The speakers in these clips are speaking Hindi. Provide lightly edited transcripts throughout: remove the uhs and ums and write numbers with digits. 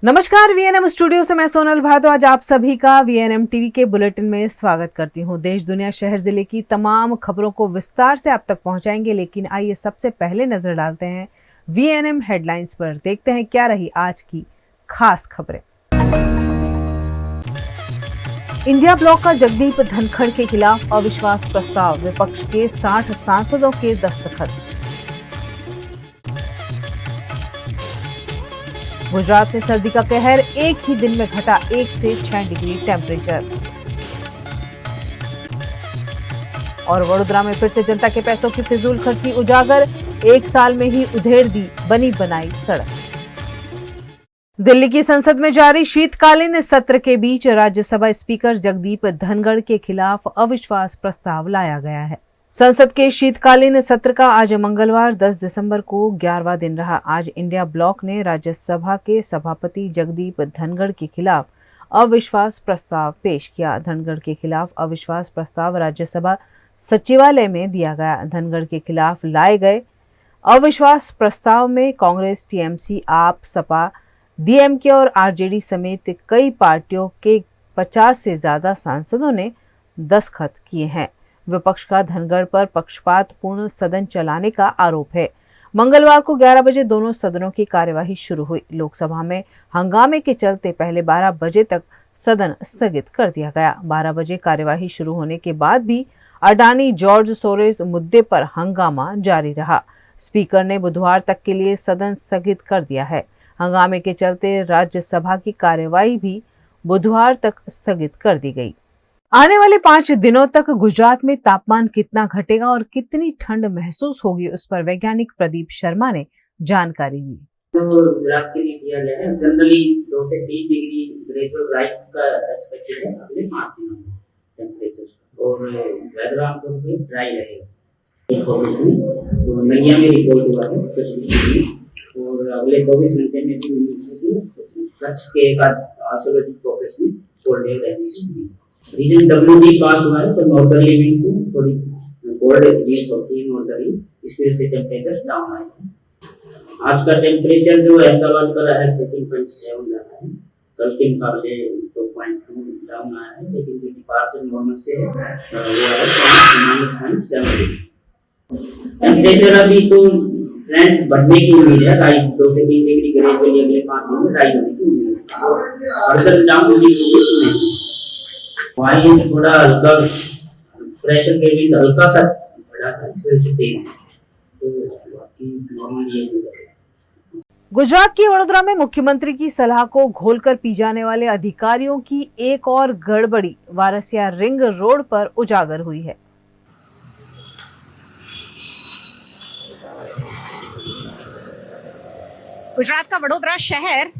नमस्कार, वीएनएम स्टूडियो से मैं सोनल भारद्वाज आप सभी का वीएनएम टीवी के बुलेटिन में स्वागत करती हूं। देश दुनिया शहर जिले की तमाम खबरों को विस्तार से आप तक पहुंचाएंगे, लेकिन आइए सबसे पहले नजर डालते हैं वीएनएम हेडलाइंस पर। देखते हैं क्या रही आज की खास खबरें। इंडिया ब्लॉक का जगदीप धनखड़ के खिलाफ अविश्वास प्रस्ताव, विपक्ष के 60 सांसदों के दस्तखत। गुजरात में सर्दी का कहर, एक ही दिन में घटा 1 से 6 डिग्री टेम्परेचर। और वडोदरा में फिर से जनता के पैसों की फिजूल खर्ची उजागर, 1 साल में ही उधेड़ दी बनी बनाई सड़क। दिल्ली की संसद में जारी शीतकालीन सत्र के बीच राज्यसभा स्पीकर जगदीप धनखड़ के खिलाफ अविश्वास प्रस्ताव लाया गया है। संसद के शीतकालीन सत्र का आज मंगलवार 10 दिसंबर को 11वां दिन रहा। आज इंडिया ब्लॉक ने राज्यसभा के सभापति जगदीप धनखड़ के खिलाफ अविश्वास प्रस्ताव पेश किया। धनखड़ के खिलाफ अविश्वास प्रस्ताव राज्यसभा सचिवालय में दिया गया। धनखड़ के खिलाफ लाए गए अविश्वास प्रस्ताव में कांग्रेस, टीएमसी, आप, सपा, डीएमके और आरजेडी समेत कई पार्टियों के 50 से ज्यादा सांसदों ने दस्तखत किए हैं। विपक्ष का धनखड़ पर पक्षपातपूर्ण सदन चलाने का आरोप है। मंगलवार को 11 बजे दोनों सदनों की कार्यवाही शुरू हुई। लोकसभा में हंगामे के चलते पहले 12 बजे तक सदन स्थगित कर दिया गया। 12 बजे कार्यवाही शुरू होने के बाद भी अडानी जॉर्ज सोरोस मुद्दे पर हंगामा जारी रहा। स्पीकर ने बुधवार तक के लिए सदन स्थगित कर दिया है। हंगामे के चलते राज्यसभा की कार्यवाही भी बुधवार तक स्थगित कर दी गई। आने वाले 5 दिनों तक गुजरात में तापमान कितना घटेगा और कितनी ठंड महसूस होगी, उस पर वैज्ञानिक प्रदीप शर्मा ने जानकारी दी। तो गुजरात के लिए किया गया है, जनरली 2 से 3 डिग्री ग्रेजुअल राइज का एक्सपेक्टेड है अगले 5 दिनों में टेम्परेचर, और वेदर आमतौर पर ड्राई रहेगा। तो नलिया में रिपोर्ट हुआ है और अगले 24 घंटे में भी कच्छ के एक आइसोलेटेड फोकस में कोल्ड वेव रहेगी। रीजन WD पास हुआ है, तो नॉर्दर्ली विंड से थोड़ी कोल्ड विंड्स होती है नॉर्दर्ली, इसकी वजह से टेम्परेचर डाउन आएगा। आज का टेम्परेचर जो अहमदाबाद का रहा है 13.7 रहा है, कल के मुकाबले 2.2 डाउन आया है, लेकिन जो डिपार्चर नॉर्मल से है वो है -0.7। टेम्परेचर अभी तो ट्रेंड बढ़ने की उम्मीद है, राइज 2 से 3 डिग्री ग्रेजुअली अगले 5 दिन में राइज होने की उम्मीद है। फर्दर डाउन होने की उम्मीद नहीं। वायु थोड़ा हल्का प्रेशर ग्रेडियंट हल्का सा बढ़ा था, इस वजह से तेज है, तो बाकी नॉर्मल ये है। गुजरात की वडोदरा में मुख्यमंत्री की सलाह को घोलकर पी जाने वाले अधिकारियों की एक और गड़बड़ी वारसिया रिंग रोड पर उजागर हुई है। गुजरात का वडोदरा शहर,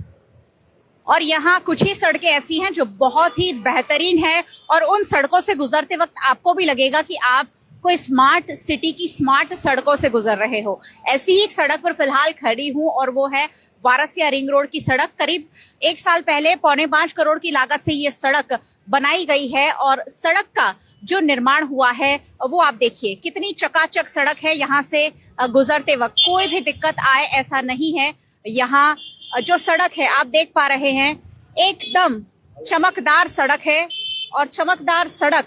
और यहाँ कुछ ही सड़कें ऐसी हैं जो बहुत ही बेहतरीन है, और उन सड़कों से गुजरते वक्त आपको भी लगेगा कि आप कोई स्मार्ट सिटी की स्मार्ट सड़कों से गुजर रहे हो। ऐसी ही एक सड़क पर फिलहाल खड़ी हूँ और वो है वारसिया रिंग रोड की सड़क। करीब 1 साल पहले 4.25 करोड़ की लागत से ये सड़क बनाई गई है, और सड़क का जो निर्माण हुआ है वो आप देखिए कितनी चकाचक सड़क है। यहाँ से गुजरते वक्त कोई भी दिक्कत आए ऐसा नहीं है। यहाँ जो सड़क है आप देख पा रहे हैं, एकदम चमकदार सड़क है, और चमकदार सड़क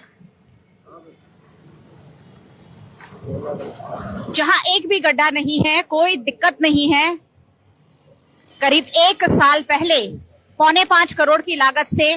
जहां एक भी गड्ढा नहीं है, कोई दिक्कत नहीं है। करीब 1 साल पहले 4.25 करोड़ की लागत से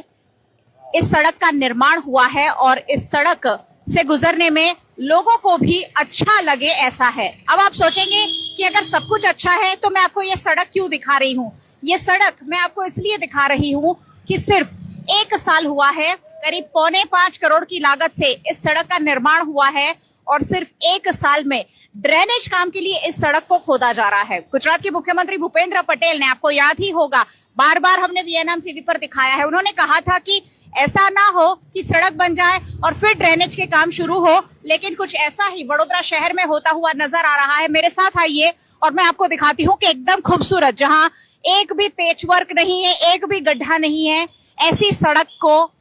इस सड़क का निर्माण हुआ है, और इस सड़क से गुजरने में लोगों को भी अच्छा लगे ऐसा है। अब आप सोचेंगे कि अगर सब कुछ अच्छा है तो मैं आपको ये सड़क क्यों दिखा रही हूँ। ये सड़क मैं आपको इसलिए दिखा रही हूँ कि सिर्फ 1 साल हुआ है, करीब 4.25 करोड़ की लागत से इस सड़क का निर्माण हुआ है, और सिर्फ 1 साल में ड्रेनेज काम के लिए इस सड़क को खोदा जा रहा है। गुजरात के मुख्यमंत्री भूपेंद्र पटेल ने, आपको याद ही होगा, बार बार हमने वीएनएम टीवी पर दिखाया है, उन्होंने कहा था कि ऐसा ना हो कि सड़क बन जाए और फिर ड्रेनेज के काम शुरू हो, लेकिन कुछ ऐसा ही वडोदरा शहर में होता हुआ नजर आ रहा है। मेरे साथ आइए और मैं आपको दिखाती हूँ कि एकदम खूबसूरत, जहां एक भी पेचवर्क नहीं है, एक भी गड्ढा नहीं है, ऐसी सड़क को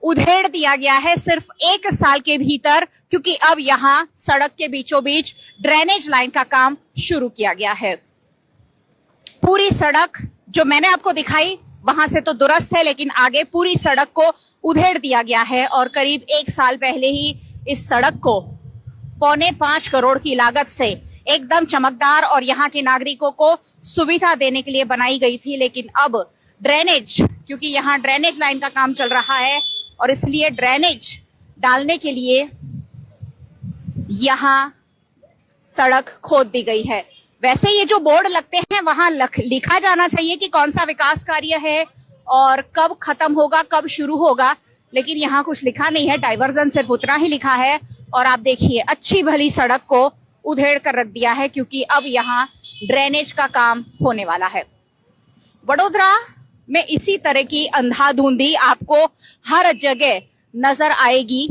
उधेड़ दिया गया है सिर्फ 1 साल के भीतर, क्योंकि अब यहाँ सड़क के बीचों बीच ड्रेनेज लाइन का काम शुरू किया गया है। पूरी सड़क जो मैंने आपको दिखाई वहां से तो दुरुस्त है, लेकिन आगे पूरी सड़क को उधेड़ दिया गया है और करीब 1 साल पहले ही इस सड़क को 4.25 करोड़ की लागत से एकदम चमकदार और यहाँ के नागरिकों को सुविधा देने के लिए बनाई गई थी। लेकिन अब ड्रेनेज, क्योंकि यहाँ ड्रेनेज लाइन का काम चल रहा है और इसलिए ड्रेनेज डालने के लिए यहाँ सड़क खोद दी गई है। वैसे ये जो बोर्ड लगते हैं वहां लिखा जाना चाहिए कि कौन सा विकास कार्य है और कब खत्म होगा, कब शुरू होगा, लेकिन यहाँ कुछ लिखा नहीं है। डाइवर्जन सिर्फ उतना ही लिखा है और आप देखिए अच्छी भली सड़क को उधेड़ कर रख दिया है, क्योंकि अब यहाँ ड्रेनेज का काम होने वाला है। वडोदरा में इसी तरह की अंधाधुंधी आपको हर जगह नजर आएगी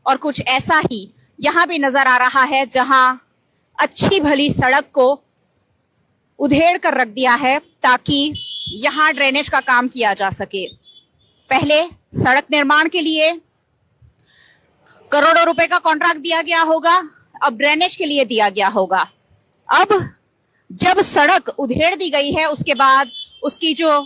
और कुछ ऐसा ही यहाँ भी नजर आ रहा है, जहां अच्छी भली सड़क को उधेड़ कर रख दिया है ताकि यहां ड्रेनेज का काम किया जा सके। पहले सड़क निर्माण के लिए करोड़ों रुपए का कॉन्ट्रैक्ट दिया गया होगा, अब ड्रेनेज के लिए दिया गया होगा। अब जब सड़क उधेड़ दी गई है उसके बाद उसकी जो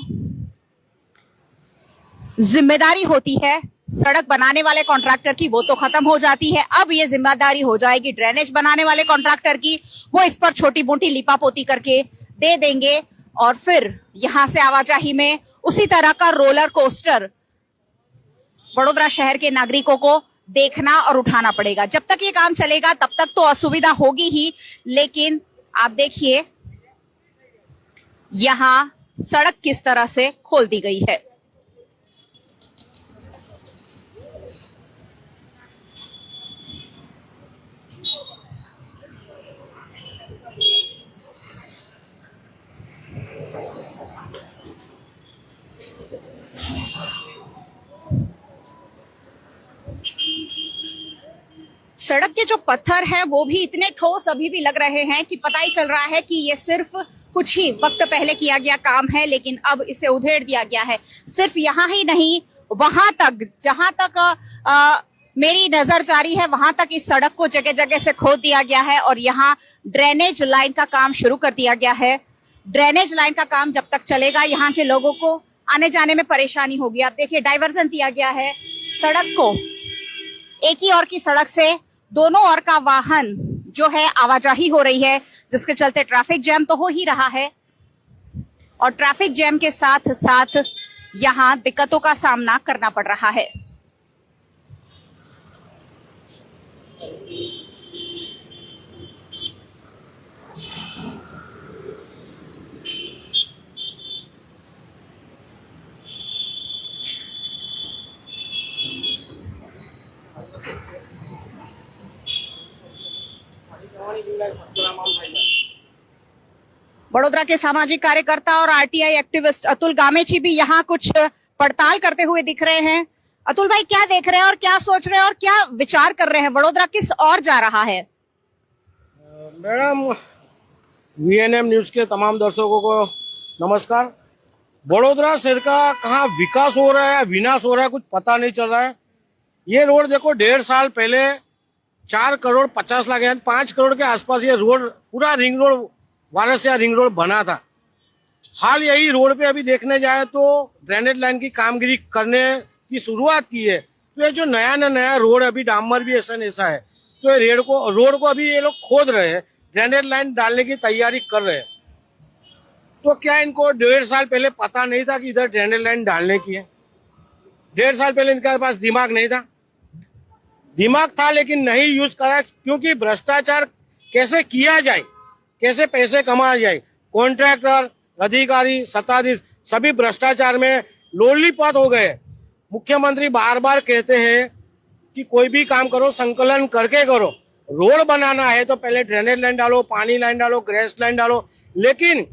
जिम्मेदारी होती है सड़क बनाने वाले कॉन्ट्रैक्टर की, वो तो खत्म हो जाती है। अब ये जिम्मेदारी हो जाएगी ड्रेनेज बनाने वाले कॉन्ट्रैक्टर की। वो इस पर छोटी मोटी लिपापोती करके दे देंगे और फिर यहां से आवाजाही में उसी तरह का रोलर कोस्टर वडोदरा शहर के नागरिकों को देखना और उठाना पड़ेगा। जब तक ये काम चलेगा तब तक तो असुविधा होगी ही, लेकिन आप देखिए यहां सड़क किस तरह से खोल दी गई है। सड़क के जो पत्थर हैं वो भी इतने ठोस अभी भी लग रहे हैं कि पता ही चल रहा है कि ये सिर्फ कुछ ही वक्त पहले किया गया काम है, लेकिन अब इसे उधेड़ दिया गया है। सिर्फ यहाँ ही नहीं, वहां तक जहां तक मेरी नजर जा रही है वहां तक इस सड़क को जगह जगह से खोद दिया गया है और यहाँ ड्रेनेज लाइन का काम शुरू कर दिया गया है। ड्रेनेज लाइन का काम जब तक चलेगा यहाँ के लोगों को आने जाने में परेशानी होगी। आप देखिए डाइवर्जन दिया गया है सड़क को, एक ही ओर की सड़क से दोनों ओर का वाहन जो है आवाजाही हो रही है, जिसके चलते ट्रैफिक जैम तो हो ही रहा है और ट्रैफिक जैम के साथ साथ यहाँ दिक्कतों का सामना करना पड़ रहा है। वडोदरा के सामाजिक कार्यकर्ता और आरटीआई एक्टिविस्ट अतुल गामेची भी यहाँ कुछ पड़ताल करते हुए दिख रहे हैं। अतुल भाई, क्या देख रहे हैं और क्या सोच रहे हैं और क्या विचार कर रहे हैं? वडोदरा किस ओर जा रहा है? मैडम, वीएनएम न्यूज के तमाम दर्शकों को नमस्कार। वडोदरा शहर का कहाँ विकास हो रहा है, विनाश हो रहा है, कुछ पता नहीं चल रहा है। ये रोड देखो, 1.5 साल पहले 4 करोड़ 50 लाख 5 करोड़ के आसपास ये रोड, पूरा ring road, Varanasi ring road बना था। हाल यही रोड पे अभी देखने जाए तो ड्रेनेज लाइन की कामगिरी करने की शुरुआत की है। तो ये जो नया रोड अभी डामर भी ऐसा है, तो ये रोड को अभी ये लोग खोद रहे हैं, ड्रेनेज लाइन डालने की तैयारी कर रहे हैं। तो क्या इनको 1.5 साल पहले पता नहीं था कि इधर ड्रेनेज लाइन डालने की है? 1.5 साल पहले इनके पास दिमाग नहीं था? दिमाग था लेकिन नहीं यूज करा, क्योंकि भ्रष्टाचार कैसे किया जाए, कैसे पैसे कमाया जाए, कॉन्ट्रैक्टर, अधिकारी, सत्ताधीश सभी भ्रष्टाचार में लोलीपॉट हो गए। मुख्यमंत्री बार बार कहते हैं कि कोई भी काम करो संकलन करके करो। रोड बनाना है तो पहले ड्रेनेज लाइन डालो, पानी लाइन डालो, गैस लाइन डालो। लेकिन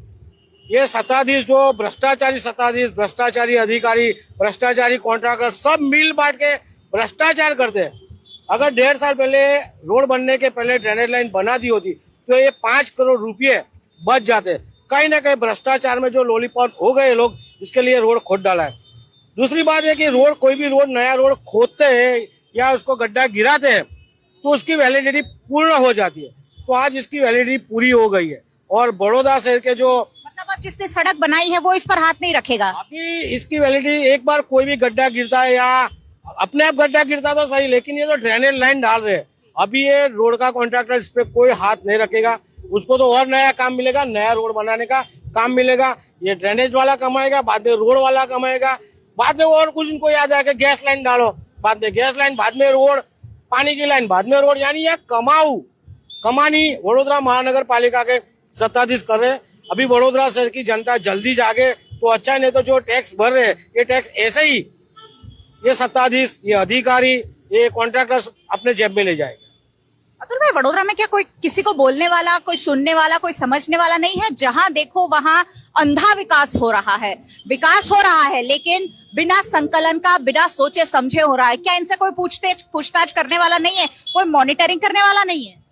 ये सत्ताधीश, जो भ्रष्टाचारी सत्ताधीश, भ्रष्टाचारी अधिकारी, भ्रष्टाचारी कॉन्ट्रैक्टर सब मिल बांट के भ्रष्टाचार करते हैं। अगर 1.5 साल पहले रोड बनने के पहले ड्रेनेज लाइन बना दी होती तो ये 5 करोड़ रुपये बच जाते। कहीं ना कहीं भ्रष्टाचार में जो लॉलीपॉप हो गए लोग, इसके लिए रोड खोद डाला है। दूसरी बात है कि रोड, कोई भी रोड, नया रोड खोदते हैं या उसको गड्ढा गिराते हैं तो उसकी वैलिडिटी पूर्ण हो जाती है। तो आज इसकी वैलिडिटी पूरी हो गई है। और बड़ौदा शहर के जो मतलब अब जिसने सड़क बनाई है वो इस पर हाथ नहीं रखेगा। अभी इसकी वैलिडिटी, एक बार कोई भी गड्ढा गिरता है या अपने आप गड्ढा गिरता तो सही, लेकिन ये तो ड्रेनेज लाइन डाल रहे हैं, अभी ये रोड का कॉन्ट्रैक्टर इस पे कोई हाथ नहीं रखेगा। उसको तो और नया काम मिलेगा, नया रोड बनाने का काम मिलेगा। ये ड्रेनेज वाला कमाएगा, बाद में रोड वाला कमाएगा, बाद में और कुछ इनको याद आएगा गैस लाइन डालो, बाद में गैस लाइन, बाद में रोड, पानी की लाइन, बाद में रोड। यानी ये कमानी वडोदरा महानगर पालिका के सत्ताधीश कर रहे हैं। अभी वडोदरा शहर की जनता जल्दी जागे तो अच्छा, नहीं तो जो टैक्स भर रहे हैं ये टैक्स ऐसे ही ये सत्ताधीश, ये अधिकारी, ये कॉन्ट्रैक्टर्स अपने जेब में ले जाएंगे। अतुल भाई, वडोदरा में क्या कोई किसी को बोलने वाला, कोई सुनने वाला, कोई समझने वाला नहीं है? जहां देखो वहां अंधा विकास हो रहा है, लेकिन बिना संकलन का, बिना सोचे समझे हो रहा है। क्या इनसे कोई पूछताछ करने वाला नहीं है, कोई मॉनिटरिंग करने वाला नहीं है?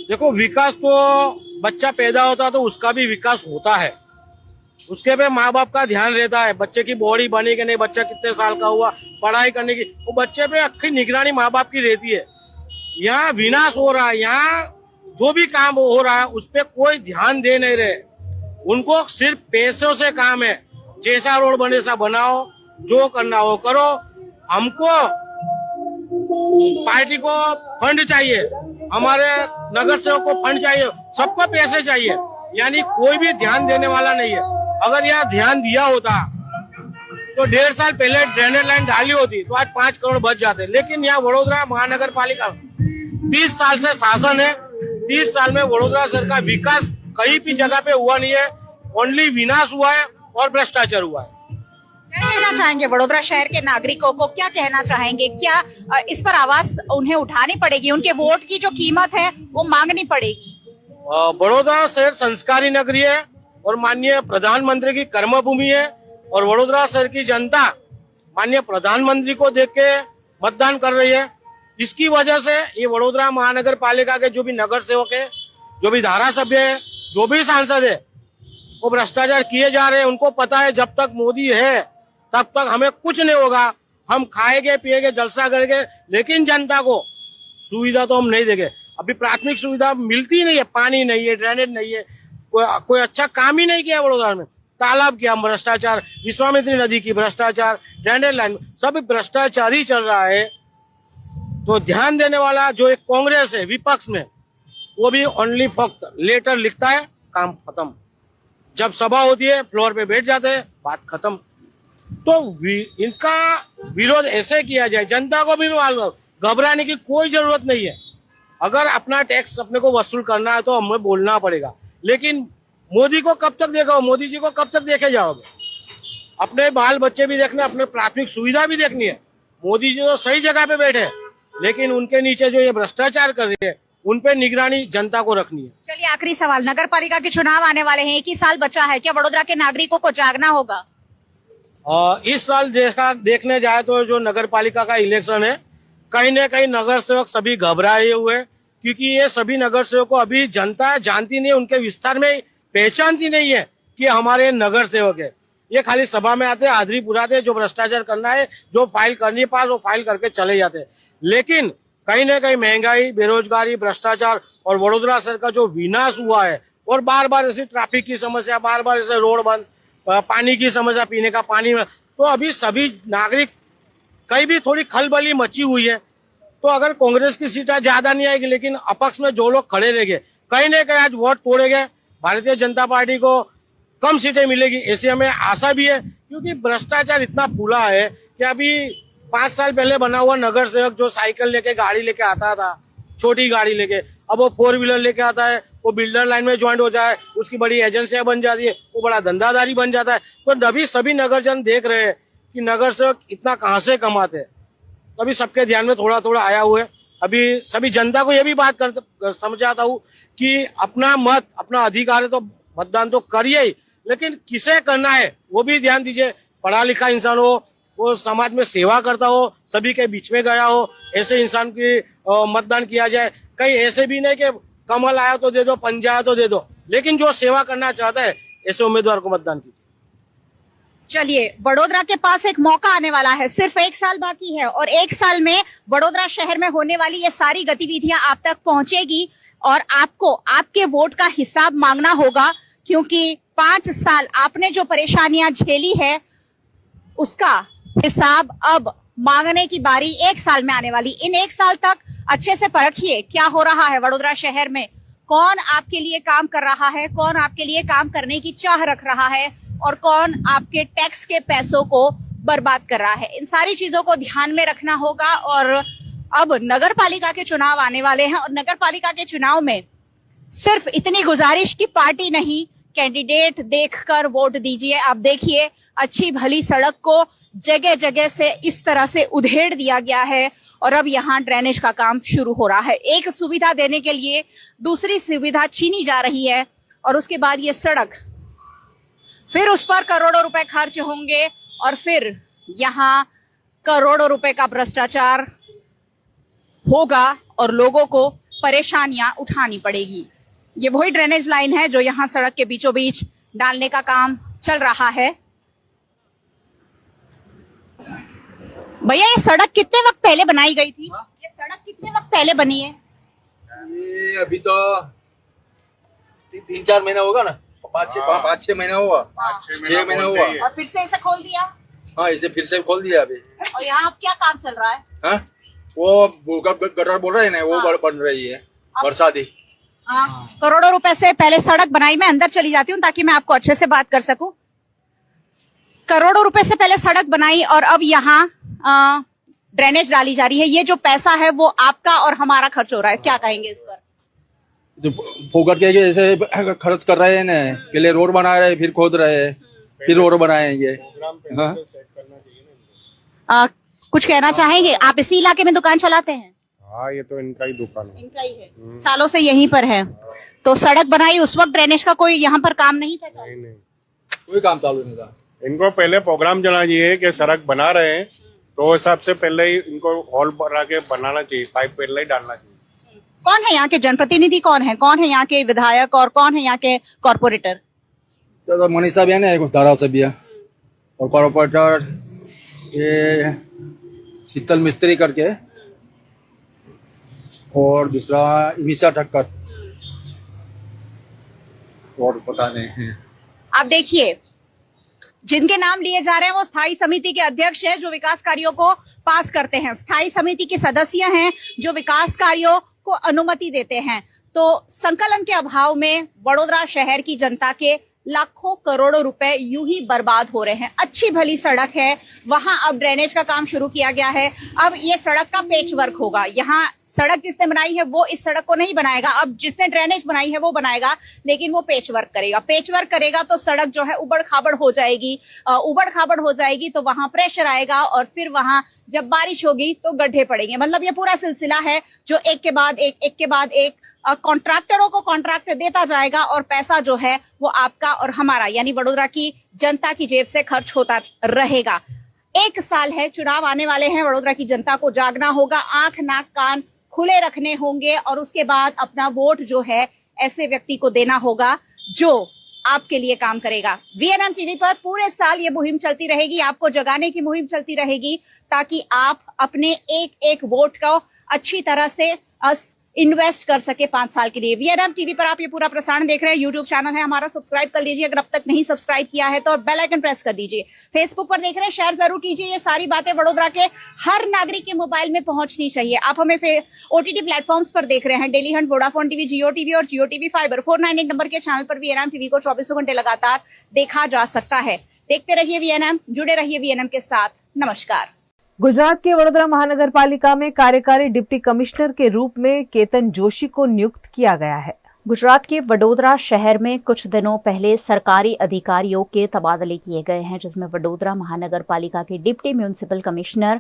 देखो, विकास तो बच्चा पैदा होता तो उसका भी विकास होता है, उसके पे माँ बाप का ध्यान रहता है, बच्चे की बॉडी बनी कि नहीं, बच्चा कितने साल का हुआ, पढ़ाई करने की, वो बच्चे पे अच्छी निगरानी माँ बाप की रहती है। यहाँ विनाश हो रहा है, यहाँ जो भी काम हो रहा है उस पे कोई ध्यान दे नहीं रहे। उनको सिर्फ पैसों से काम है, जैसा रोड बने सा बनाओ, जो करना हो करो। हमको पार्टी को फंड चाहिए, हमारे नगर सेवक को फंड चाहिए, सबको पैसे चाहिए, यानी कोई भी ध्यान देने वाला नहीं है। अगर यहाँ ध्यान दिया होता तो 1.5 साल पहले ड्रेनेज लाइन डाली होती तो आज 5 करोड़ बच जाते। लेकिन यहाँ वडोदरा महानगर पालिका 30 साल से शासन है, 30 साल में वडोदरा शहर का विकास कहीं भी जगह पे हुआ नहीं है, ओनली विनाश हुआ है और भ्रष्टाचार हुआ है। क्या कहना चाहेंगे वडोदरा शहर के नागरिकों को, क्या कहना चाहेंगे? क्या इस पर आवाज उन्हें उठानी पड़ेगी, उनके वोट की जो कीमत है वो मांगनी पड़ेगी? वडोदरा शहर संस्कारी नगरी है और माननीय प्रधानमंत्री की कर्मभूमि है, और वडोदरा शहर की जनता माननीय प्रधानमंत्री को देख के मतदान कर रही है। इसकी वजह से ये वडोदरा महानगर पालिका के जो भी नगर सेवक है, जो भी धारासभ्य है, जो भी सांसद है, वो भ्रष्टाचार किए जा रहे हैं। उनको पता है जब तक मोदी है तब तक हमें कुछ नहीं होगा, हम खाएंगे पिएंगे जलसा करेंगे, लेकिन जनता को सुविधा तो हम नहीं देंगे। अभी प्राथमिक सुविधा मिलती नहीं है, पानी नहीं है, ड्रेनेज नहीं है, कोई अच्छा काम ही नहीं किया वडोदरा में। तालाब किया भ्रष्टाचार, विश्वामित्री नदी की भ्रष्टाचार, ड्रेनेज लाइन, सब भ्रष्टाचार ही चल रहा है। तो ध्यान देने वाला जो एक कांग्रेस है विपक्ष में, वो भी ओनली फक्त लेटर लिखता है, काम खत्म। जब सभा होती है फ्लोर पे बैठ जाते हैं, बात खत्म। तो इनका विरोध ऐसे किया जाए, जनता को भी घबराने की कोई जरूरत नहीं है। अगर अपना टैक्स अपने को वसूल करना है तो हमें बोलना पड़ेगा, लेकिन मोदी को कब तक देखो, मोदी जी को कब तक देखे जाओगे? अपने बाल बच्चे भी देखने, अपने प्राथमिक सुविधा भी देखनी है। मोदी जी तो सही जगह पे बैठे, लेकिन उनके नीचे जो ये भ्रष्टाचार कर रही है उन पे निगरानी जनता को रखनी है। चलिए, आखिरी सवाल, नगर पालिका के चुनाव आने वाले हैं, 1 ही साल बचा है, क्या वडोदरा के नागरिकों को जागना होगा? इस साल देखने जाए तो जो नगर पालिका का इलेक्शन है, कहीं न कहीं नगर सेवक सभी घबराए हुए, क्योंकि ये सभी नगर सेवक को अभी जनता जानती नहीं है, उनके विस्तार में पहचानती नहीं है कि हमारे नगर सेवक है। ये खाली सभा में आते, हाजिरी पुराते, जो भ्रष्टाचार करना है, जो फाइल करनी है पास, वो फाइल करके चले जाते। लेकिन कहीं न कहीं महंगाई, बेरोजगारी, भ्रष्टाचार और वडोदरा शहर का जो विनाश हुआ है, और बार बार ऐसी ट्रैफिक की समस्या, बार बार ऐसे रोड बंद, पानी की समस्या, पीने का पानी में, तो अभी सभी नागरिक कहीं भी थोड़ी खलबली मची हुई है। तो अगर कांग्रेस की सीटें ज्यादा नहीं आएगी, लेकिन अपक्ष में जो लोग खड़े रहेंगे, कहीं न कहीं आज वोट तोड़ेंगे, भारतीय जनता पार्टी को कम सीटें मिलेगी, ऐसी हमें आशा भी है। क्योंकि भ्रष्टाचार इतना फूला है कि अभी 5 साल पहले बना हुआ नगर सेवक जो साइकिल लेके, गाड़ी लेके आता था, छोटी गाड़ी लेके, अब वो 4 व्हीलर लेके आता है, वो बिल्डर लाइन में ज्वाइंट हो जाए, उसकी बड़ी एजेंसियां बन जाती है, वो बड़ा धंधादारी बन जाता है। तो अभी सभी नगरजन देख रहे हैं कि नगर सेवक इतना कहाँ से कमाते हैं। तो अभी सबके ध्यान में थोड़ा थोड़ा आया हुआ है। अभी सभी जनता को ये भी बात समझाता हूँ कि अपना मत, अपना अधिकार है तो मतदान तो करिए ही, लेकिन किसे करना है वो भी ध्यान दीजिए। पढ़ा लिखा इंसान हो, वो समाज में सेवा करता हो, सभी के बीच में गया हो, ऐसे इंसान की मतदान किया जाए। कहीं ऐसे भी नहीं कि कमल आया तो दे दो, पंजा आया तो दे दो, लेकिन जो सेवा करना चाहता है ऐसे उम्मीदवार को मतदान कीजिए। चलिए, वडोदरा के पास एक मौका आने वाला है, सिर्फ 1 साल बाकी है, और 1 साल में वडोदरा शहर में होने वाली ये सारी गतिविधियां आप तक पहुंचेगी। और आपको आपके वोट का हिसाब मांगना होगा, क्योंकि 5 साल आपने जो परेशानियां झेली है उसका हिसाब अब मांगने की बारी 1 साल में आने वाली। इन 1 साल तक अच्छे से परखिए क्या हो रहा है वडोदरा शहर में, कौन आपके लिए काम कर रहा है, कौन आपके लिए काम करने की चाह रख रहा है और कौन आपके टैक्स के पैसों को बर्बाद कर रहा है। इन सारी चीजों को ध्यान में रखना होगा। और अब नगर पालिका के चुनाव आने वाले हैं और नगर पालिका के चुनाव में सिर्फ इतनी गुजारिश की पार्टी नहीं, कैंडिडेट देखकर वोट दीजिए। आप देखिए अच्छी भली सड़क को जगह जगह से इस तरह से उधेड़ दिया गया है और अब यहाँ ड्रेनेज का काम शुरू हो रहा है। एक सुविधा देने के लिए दूसरी सुविधा छीनी जा रही है और उसके बाद ये सड़क, फिर उस पर करोड़ों रुपए खर्च होंगे और फिर यहाँ करोड़ों रुपए का भ्रष्टाचार होगा और लोगों को परेशानियां उठानी पड़ेगी। ये वही ड्रेनेज लाइन है जो यहाँ सड़क के बीचों बीच डालने का काम चल रहा है। भैया ये सड़क कितने वक्त पहले बनाई गई थी? ये सड़क कितने वक्त पहले बनी है? ये अभी तो 3-4 महीना होगा ना, 5-6 महीना हुआ, 6 महीना हुआ। और फिर से इसे खोल दिया? हाँ, इसे फिर से खोल दिया अभी। और यहाँ अब क्या काम चल रहा है? हाँ, वो गटर बोल रहे हैं ना, वो बन रही है बरसाती। हाँ, करोड़ों रुपए से पहले सड़क बनाई। मैं अंदर चली जाती हूँ ताकि मैं आपको अच्छे से बात कर सकूं। करोड़ों रुपए से पहले सड़क बनाई और अब यहाँ ड्रेनेज डाली जा रही है। ये जो पैसा है वो आपका और हमारा खर्च हो रहा है, क्या कहेंगे इस पर? जो फोकट के जैसे खर्च कर रहे हैं ना, पहले रोड बना रहे हैं, फिर खोद रहे हैं, फिर रोड बनाएंगे। हाँ, कुछ कहना चाहेंगे? आप इसी इलाके में दुकान चलाते हैं? हाँ, ये तो इनका ही दुकान है। इनका ही है, सालों से यहीं पर है। तो सड़क बनाई उस वक्त ड्रेनेज का कोई यहाँ पर काम नहीं था? नहीं, कोई काम चालू नहीं था। इनको पहले प्रोग्राम चलाना चाहिए कि सड़क बना रहे हैं तो हिसाब से पहले ही इनको हॉल बना के बनाना चाहिए, पाइप पहले ही डालना चाहिए। कौन है यहाँ के जनप्रतिनिधि, कौन है यहाँ के विधायक और कौन है यहाँ के कॉर्पोरेटर? तो मनीषा बहन है, धारा से भी है, और कॉर्पोरेटर ये शीतल मिस्त्री करके, और दूसरा विशा ठक्कर, और पता नहीं। आप देखिए जिनके नाम लिए जा रहे हैं वो स्थायी समिति के अध्यक्ष हैं जो विकास कार्यों को पास करते हैं, स्थायी समिति के सदस्य हैं जो विकास कार्यों को अनुमति देते हैं। तो संकलन के अभाव में वडोदरा शहर की जनता के लाखों करोड़ों रुपए यूं ही बर्बाद हो रहे हैं। अच्छी भली सड़क है, वहां अब ड्रेनेज का काम शुरू किया गया है। अब ये सड़क का पेच वर्क होगा। यहाँ सड़क जिसने बनाई है वो इस सड़क को नहीं बनाएगा, अब जिसने ड्रेनेज बनाई है वो बनाएगा, लेकिन वो पेच वर्क करेगा। पेच वर्क करेगा तो सड़क जो है उबड़ खाबड़ हो जाएगी। उबड़ खाबड़ हो जाएगी तो वहां प्रेशर आएगा और फिर वहां जब बारिश होगी तो गड्ढे पड़ेंगे। मतलब ये पूरा सिलसिला है जो एक के बाद एक कॉन्ट्रैक्टरों को कॉन्ट्रैक्ट देता जाएगा और पैसा जो है वो आपका और हमारा यानी वडोदरा की जनता की जेब से खर्च होता रहेगा। 1 साल है, चुनाव आने वाले हैं, वडोदरा की जनता को जागना होगा, आंख नाक कान खुले रखने होंगे और उसके बाद अपना वोट जो है ऐसे व्यक्ति को देना होगा जो आपके लिए काम करेगा। वीएनएम टीवी पर पूरे साल ये मुहिम चलती रहेगी, आपको जगाने की मुहिम चलती रहेगी ताकि आप अपने एक एक वोट को अच्छी तरह से इन्वेस्ट कर सके 5 साल के लिए। वीएनएम टीवी पर आप ये पूरा प्रसारण देख रहे हैं, यूट्यूब चैनल है हमारा, सब्सक्राइब कर लीजिए अगर अब तक नहीं सब्सक्राइब किया है तो, बेल आइकन प्रेस कर दीजिए। फेसबुक पर देख रहे हैं, शेयर जरूर कीजिए। ये सारी बातें वडोदरा के हर नागरिक के मोबाइल में पहुंचनी चाहिए। आप हमें ओटीटी प्लेटफॉर्म्स पर देख रहे हैं, डेली हंट, वोडाफोन टीवी, जियो टीवी और जियो टीवी फाइबर 498 नंबर के चैनल पर वीएनएम टीवी को 24 घंटे लगातार देखा जा सकता है। देखते रहिए वीएनएम, जुड़े रहिए वीएनएम के साथ। नमस्कार। गुजरात के वडोदरा महानगर पालिका में कार्यकारी डिप्टी कमिश्नर के रूप में केतन जोशी को नियुक्त किया गया है। गुजरात के वडोदरा शहर में कुछ दिनों पहले सरकारी अधिकारियों के तबादले किए गए हैं, जिसमें वडोदरा महानगर पालिका के डिप्टी म्यूनिसिपल कमिश्नर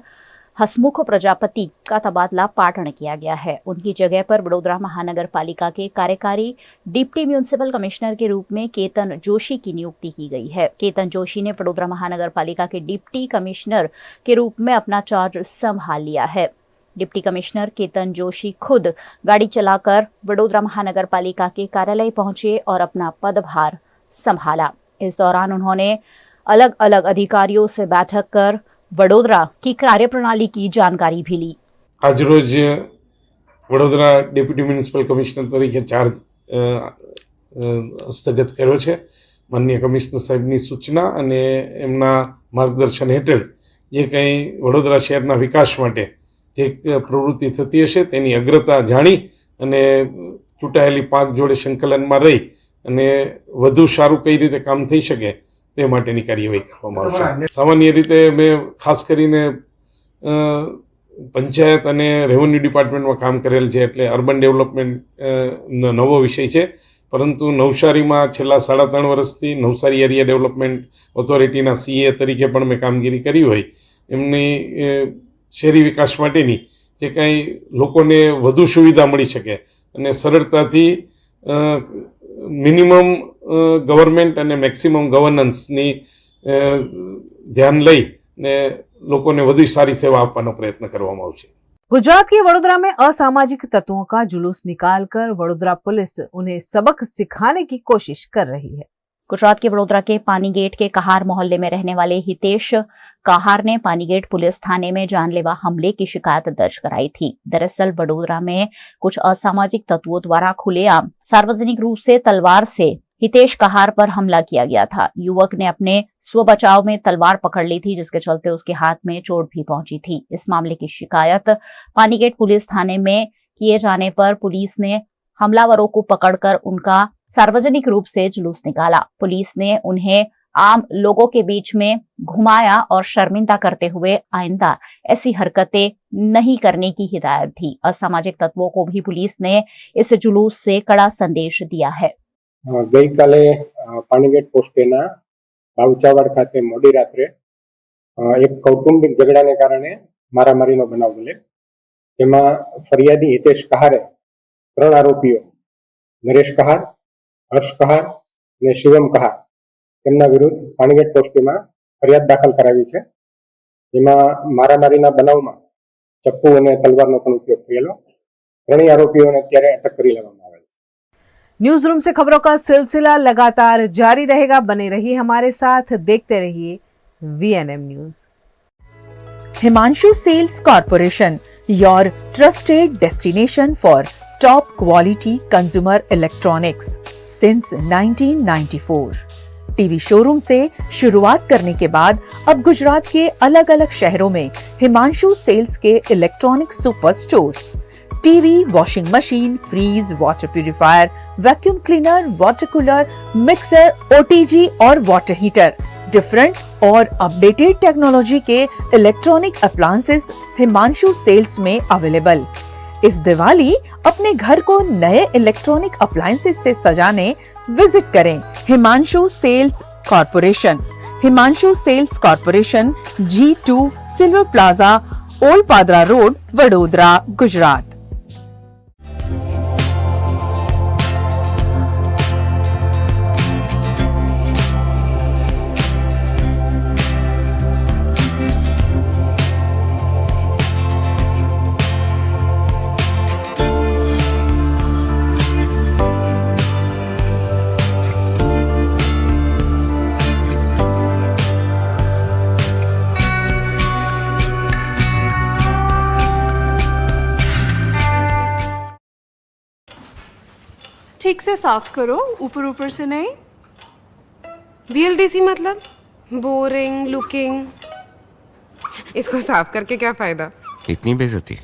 हसमुख प्रजापति का तबादला पाटण किया गया है। उनकी जगह पर वडोदरा महानगर पालिका के कार्यकारी डिप्टी म्यूनिसिपल कमिश्नर के रूप में केतन जोशी की नियुक्ति की गई है। केतन जोशी ने वडोदरा महानगर पालिका के डिप्टी कमिश्नर के रूप में अपना चार्ज संभाल लिया है। डिप्टी कमिश्नर केतन जोशी खुद गाड़ी चलाकर वडोदरा महानगर पालिका के कार्यालय पहुंचे और अपना पदभार संभाला। इस दौरान उन्होंने अलग अलग अधिकारियों से बैठक कर वडोदरा की कार्यप्रणाली की जानकारी भी ली। આજરોજ વડોદરા ડેપ્યુટી મ્યુનિસિપલ કમિશનર તરીકે ચાર્જ હસ્તગત કર્યો છે. માનનીય કમિશનર સાહેબની સૂચના અને એમના માર્ગદર્શન હેઠળ જે કંઈ વડોદરા શહેરના વિકાસ માટે જે પ્રવૃત્તિ થતી હશે તેની અગ્રતા જાણી અને ચૂંટાયેલી પાંખ જોડે સંકલનમાં રહી અને વધુ સારું કઈ રીતે કામ થઈ શકે તે માટેની કાર્યવાહી કરવામાં આવશે. સામાન્ય રીતે મેં ખાસ કરીને પંચાયત અને રેવન્યુ ડિપાર્ટમેન્ટમાં કામ કરેલ છે એટલે અર્બન ડેવલપમેન્ટ નવો વિષય છે. પરંતુ નવસારીમાં છેલ્લા 3.5 વર્ષથી નવસારી એરિયા ડેવલપમેન્ટ ઓથોરિટીના CA તરીકે પણ મેં કામગીરી કરી હોય. એમની શહેરી વિકાસ માટેની જે કાંઈ લોકોને વધુ સુવિધા મળી શકે અને સરળતાથી મિનિમમ ગવર્મેન્ટ અને મેક્સિમમ ગવર્નન્સની ધ્યાન લઈ ને लोगों ने વધુ सारी सेवा આપવાનો પ્રયત્ન કરવામાં આવશે. गुजरात के वडोदरा में असामाजिक तत्वों का जुलूस निकालकर वडोदरा पुलिस उन्हें सबक सिखाने की कोशिश कर रही है. गुजरात के वडोदरा के पानीगेट के कहार मोहल्ले में रहने वाले हितेश कहार ने पानीगेट पुलिस थाने में जानलेवा हमले की शिकायत दर्ज कराई थी. दरअसल वडोदरा में कुछ असामाजिक तत्वों द्वारा खुलेआम सार्वजनिक रूप से तलवार से हितेश कहार पर हमला किया गया था. युवक ने अपने स्व बचाव में तलवार पकड़ ली थी, जिसके चलते उसके हाथ में चोट भी पहुंची थी. इस मामले की शिकायत पानीगेट पुलिस थाने में किए जाने पर पुलिस ने हमलावरों को पकड़कर उनका सार्वजनिक रूप से जुलूस निकाला. पुलिस ने उन्हें आम लोगों के बीच में घुमाया और शर्मिंदा करते हुए आइंदा ऐसी हरकतें नहीं करने की हिदायत दी. असामाजिक तत्वों को भी पुलिस ने इस जुलूस से कड़ा संदेश दिया है. गई काले पानीगेट पोस्टेना बावचावाड़ खाते मोडी रात्रे एक कौटुंबिक झगड़ाने कारणे मारामारीनो बनाव बने, जेमां फरियादी हितेश कहारे 3 आरोपीओ नरेश कहार, हर्ष कहार ने शिवम कहार તેમના વિરુદ્ધ પાણીગેટ પોસ્ટેમાં ફરિયાદ દાખલ કરાવી છે. જેમાં મારામારીના બનાવમાં ચપ્પુ અને તલવારનો પણ ઉપયોગ થયેલો. ત્રણેય આરોપીઓને અત્યારે અટક કરી લેવામાં આવેલ છે. न्यूज रूम से खबरों का सिलसिला लगातार जारी रहेगा. बने रहिए हमारे साथ, देखते रहिए VNM news. Himanshu Sales Corporation, your trusted destination for top quality consumer electronics since 1994. TV showroom से शुरुआत करने के बाद अब गुजरात के अलग अलग शहरों में हिमांशु सेल्स के electronic super stores, TV, washing machine, fridge, water purifier, vacuum cleaner, water cooler, mixer, OTG और वाटर हीटर, डिफरेंट और अपडेटेड टेक्नोलॉजी के इलेक्ट्रॉनिक अप्लायंसेस हिमांशु सेल्स में अवेलेबल. इस दिवाली अपने घर को नए इलेक्ट्रॉनिक अप्लायंसेस से सजाने विजिट करें Himanshu sales corporation. Himanshu sales corporation, G2 silver plaza, old Padra road, Vadodara, Gujarat. ठीक से साफ करो, ऊपर ऊपर से नहीं. BLDC मतलब बोरिंग लुकिंग. इसको साफ करके क्या फायदा? इतनी बेइज्जती.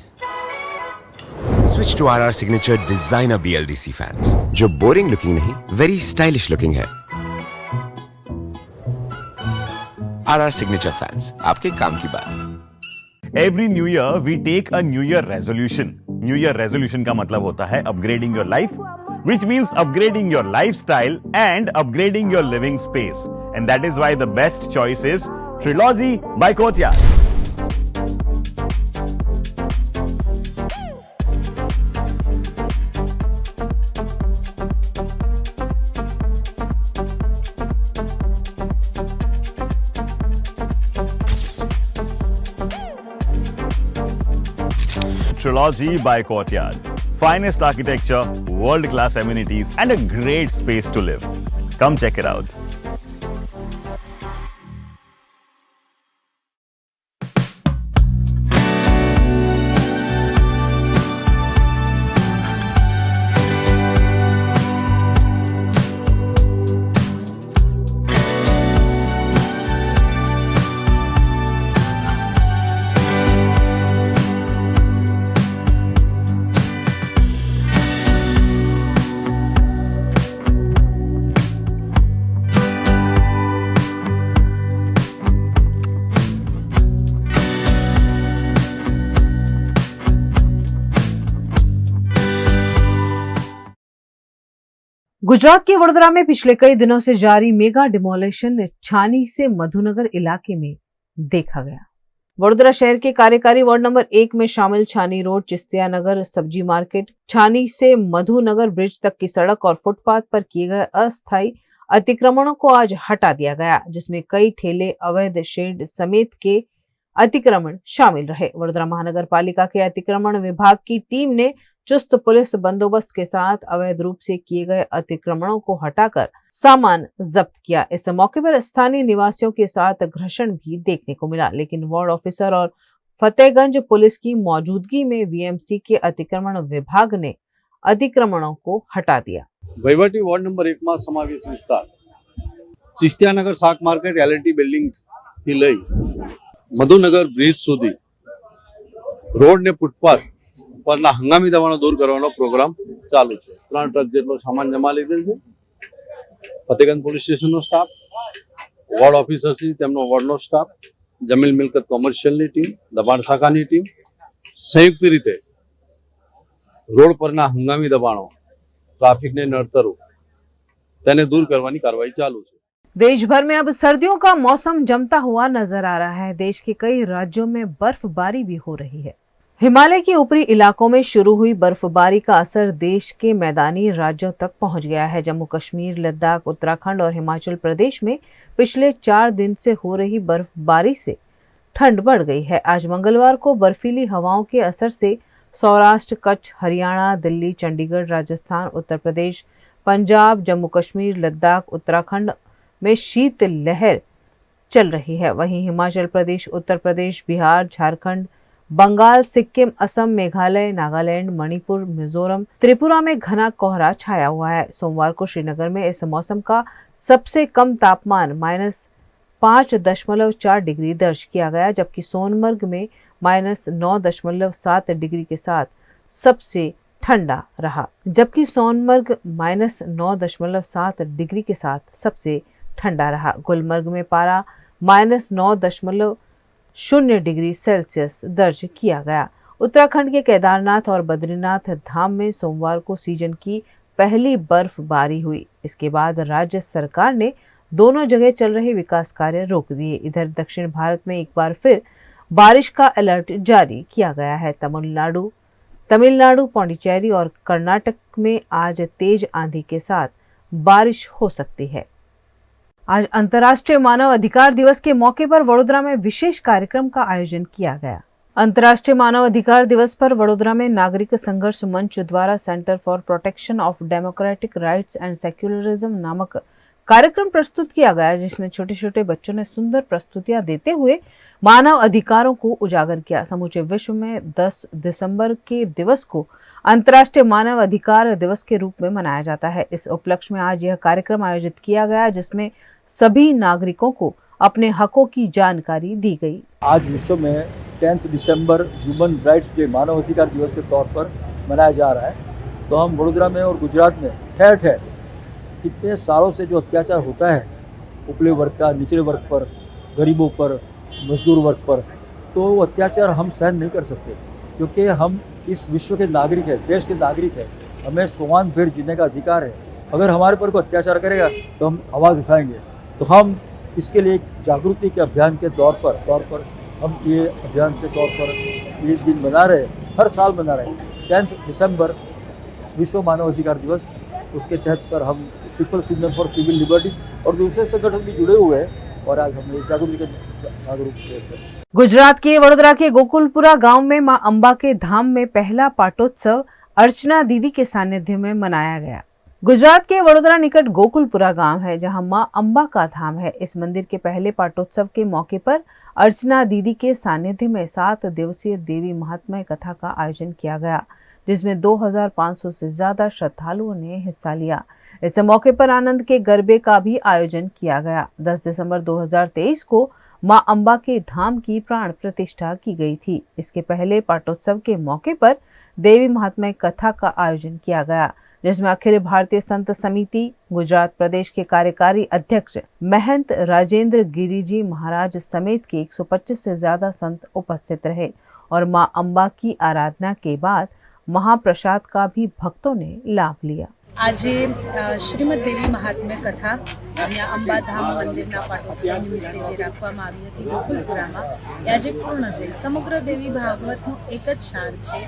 Switch to RR signature designer BLDC fans, जो बोरिंग लुकिंग नहीं, वेरी स्टाइलिश लुकिंग है. RR सिग्नेचर फैंस, आपके काम की बात. Every new year we take a new year resolution. New year resolution का मतलब होता है upgrading your life, which means upgrading your lifestyle and upgrading your living space. And that is why the best choice is Trilogy by Courtyard. Trilogy by Courtyard. Finest architecture, world-class amenities, and a great space to live. Come check it out. Gujarat के वडोदरा में पिछले कई दिनों से जारी मेगा डिमोलिशन छानी से मधुनगर इलाके में देखा गया। वडोदरा शहर के कार्यकारी वार्ड नंबर 1 में शामिल छानी रोड, चिस्तिया नगर, सब्जी मार्केट, छानी से मधुनगर ब्रिज तक की सड़क और फुटपाथ पर किए गए अस्थायी अतिक्रमणों को आज हटा दिया गया, जिसमें कई ठेले, अवैध शेड समेत के अतिक्रमण शामिल रहे। वडोदरा महानगर पालिका के अतिक्रमण विभाग की टीम ने चुस्त पुलिस बंदोबस्त के साथ अवैध रूप से किए गए अतिक्रमणों को हटाकर सामान जब्त किया। इस मौके पर स्थानीय निवासियों के साथ घर्षण भी देखने को मिला, लेकिन वार्ड ऑफिसर और फतेहगंज पुलिस की मौजूदगी में वीएमसी के अतिक्रमण विभाग ने अतिक्रमणों को हटा दिया। वहीवटी वार्ड नंबर 1 માં સમાવેશ વિસ્તાર ચિસ્તિયાનગર શાક માર્કેટ એલએનટી બિલ્ડિંગ થી લઈ મધુનગર બ્રિજ સુધી રોડ ને ફૂટપાથ પરના હંગામી દબાણો દૂર કરવાનો પ્રોગ્રામ ચાલુ છે। 3 ટ્રક જેટલો સામાન જમા લીધેલ છે। ફતેગંજ પોલીસ સ્ટેશનનો સ્ટાફ, વોર્ડ ઓફિસર શ્રી, તેમનો વોર્ડનો સ્ટાફ, જમીન મિલકત કોમર્શિયલની ટીમ, દબાણ શાખાની ટીમ સંયુક્ત રીતે રોડ પરના હંગામી દબાણો, ट्रैफिक ने नड़तरू તેને दूर करवानी कार्रवाई चालू है। देश भर में अब सर्दियों का मौसम जमता हुआ नजर आ रहा है। देश के कई राज्यों में बर्फबारी भी हो रही है। हिमालय के ऊपरी इलाकों में शुरू हुई बर्फबारी का असर देश के मैदानी राज्यों तक पहुंच गया है। जम्मू कश्मीर, लद्दाख, उत्तराखंड और हिमाचल प्रदेश में पिछले 4 दिन से हो रही बर्फबारी से ठंड बढ़ गई है। आज मंगलवार को बर्फीली हवाओं के असर से सौराष्ट्र, कच्छ, हरियाणा, दिल्ली, चंडीगढ़, राजस्थान, उत्तर प्रदेश, पंजाब, जम्मू कश्मीर, लद्दाख, उत्तराखंड में शीत लहर चल रही है। वहीं हिमाचल प्रदेश, उत्तर प्रदेश, बिहार, झारखंड, बंगाल, सिक्किम, असम, मेघालय, नागालैंड, मणिपुर, मिजोरम, त्रिपुरा में घना कोहरा छाया हुआ है। सोमवार को श्रीनगर में इस मौसम का सबसे कम तापमान -5.4 डिग्री दर्ज किया गया, जबकि सोनमर्ग में -9.7 डिग्री के साथ सबसे ठंडा रहा। गुलमर्ग में पारा -9.0 डिग्री सेल्सियस दर्ज किया गया। उत्तराखंड के केदारनाथ और बद्रीनाथ धाम में सोमवार को सीजन की पहली बर्फबारी हुई। इसके बाद राज्य सरकार ने दोनों जगह चल रहे विकास कार्य रोक दिए। इधर दक्षिण भारत में एक बार फिर बारिश का अलर्ट जारी किया गया है। तमिलनाडु, पौंडीचेरी और कर्नाटक में आज तेज आंधी के साथ बारिश हो सकती है। आज अंतर्राष्ट्रीय मानव अधिकार दिवस के मौके पर वडोदरा में विशेष कार्यक्रम का आयोजन किया गया। अंतर्राष्ट्रीय मानव अधिकार दिवस पर वडोदरा में नागरिक संघर्ष मंच द्वारा centre for protection of democratic rights and secularism नामक कार्यक्रम प्रस्तुत किया गया, जिसमें छोटे छोटे बच्चों ने सुंदर प्रस्तुतियां देते हुए मानव अधिकारों को उजागर किया। समूचे विश्व में 10 दिसंबर के दिवस को अंतर्राष्ट्रीय मानव अधिकार दिवस के रूप में मनाया जाता है। इस उपलक्ष्य में आज यह कार्यक्रम आयोजित किया गया, जिसमें सभी नागरिकों को अपने हकों की जानकारी दी गई। आज विश्व में 10 दिसंबर ह्यूमन राइट्स डे, मानव अधिकार दिवस के तौर पर मनाया जा रहा है। तो हम वडोदरा में और गुजरात में ठहर ठहर कितने सालों से जो अत्याचार होता है उपले वर्ग का, निचले वर्ग पर, गरीबों पर, मजदूर वर्ग पर, तो वो अत्याचार हम सहन नहीं कर सकते, क्योंकि हम इस विश्व के नागरिक हैं, देश के नागरिक हैं। हमें समान भेड़ जीने का अधिकार है। अगर हमारे पर कोई अत्याचार करेगा तो हम आवाज़ उठाएंगे। तो हम इसके लिए एक जागृति के अभियान के तौर पर हम ये अभियान के तौर पर ये दिन मना रहे, हर साल मना रहे। 10 दिसंबर विश्व मानव अधिकार दिवस, उसके तहत पर हम people's union for civil liberties और दूसरे संगठन भी जुड़े हुए हैं और आज हम जागरूक गुजरात के वडोदरा के गोकुलपुरा गांव में मां अंबा के धाम में पहला पाटोत्सव अर्चना दीदी के सानिध्य में मनाया गया। गुजरात के वडोदरा निकट गोकुलपुरा गांव है, जहां मां अंबा का धाम है। इस मंदिर के पहले पाटोत्सव के मौके पर अर्चना दीदी के सानिध्य में 7 दिवसीय देवी महात्म्य कथा का आयोजन किया गया, जिसमें 2500 से ज्यादा श्रद्धालुओं ने हिस्सा लिया। इस मौके पर आनंद के गरबे का भी आयोजन किया गया। 10 दिसंबर 2023 को मां अंबा के धाम की प्राण प्रतिष्ठा की गई थी। इसके पहले पाटोत्सव के मौके पर देवी महात्म्य कथा का आयोजन किया गया, जिसमें अखिल भारतीय संत समिति गुजरात प्रदेश के कार्यकारी अध्यक्ष महंत राजेंद्र गिरिजी महाराज समेत के 125 से ज्यादा संत उपस्थित रहे और मां अंबा की आराधना के बाद महाप्रसाद का भी भक्तों ने लाभ लिया। આજે શ્રીમદ દેવી મહાત્મ્ય કથા અહીંયા અંબાધામ મંદિરના પાટોત્સવ નિમિત્તે જે રાખવામાં આવી હતી ગોકુલપુરામાં એ આજે પૂર્ણ થઈ. સમગ્ર દેવી ભાગવતનું એક જ સાર છે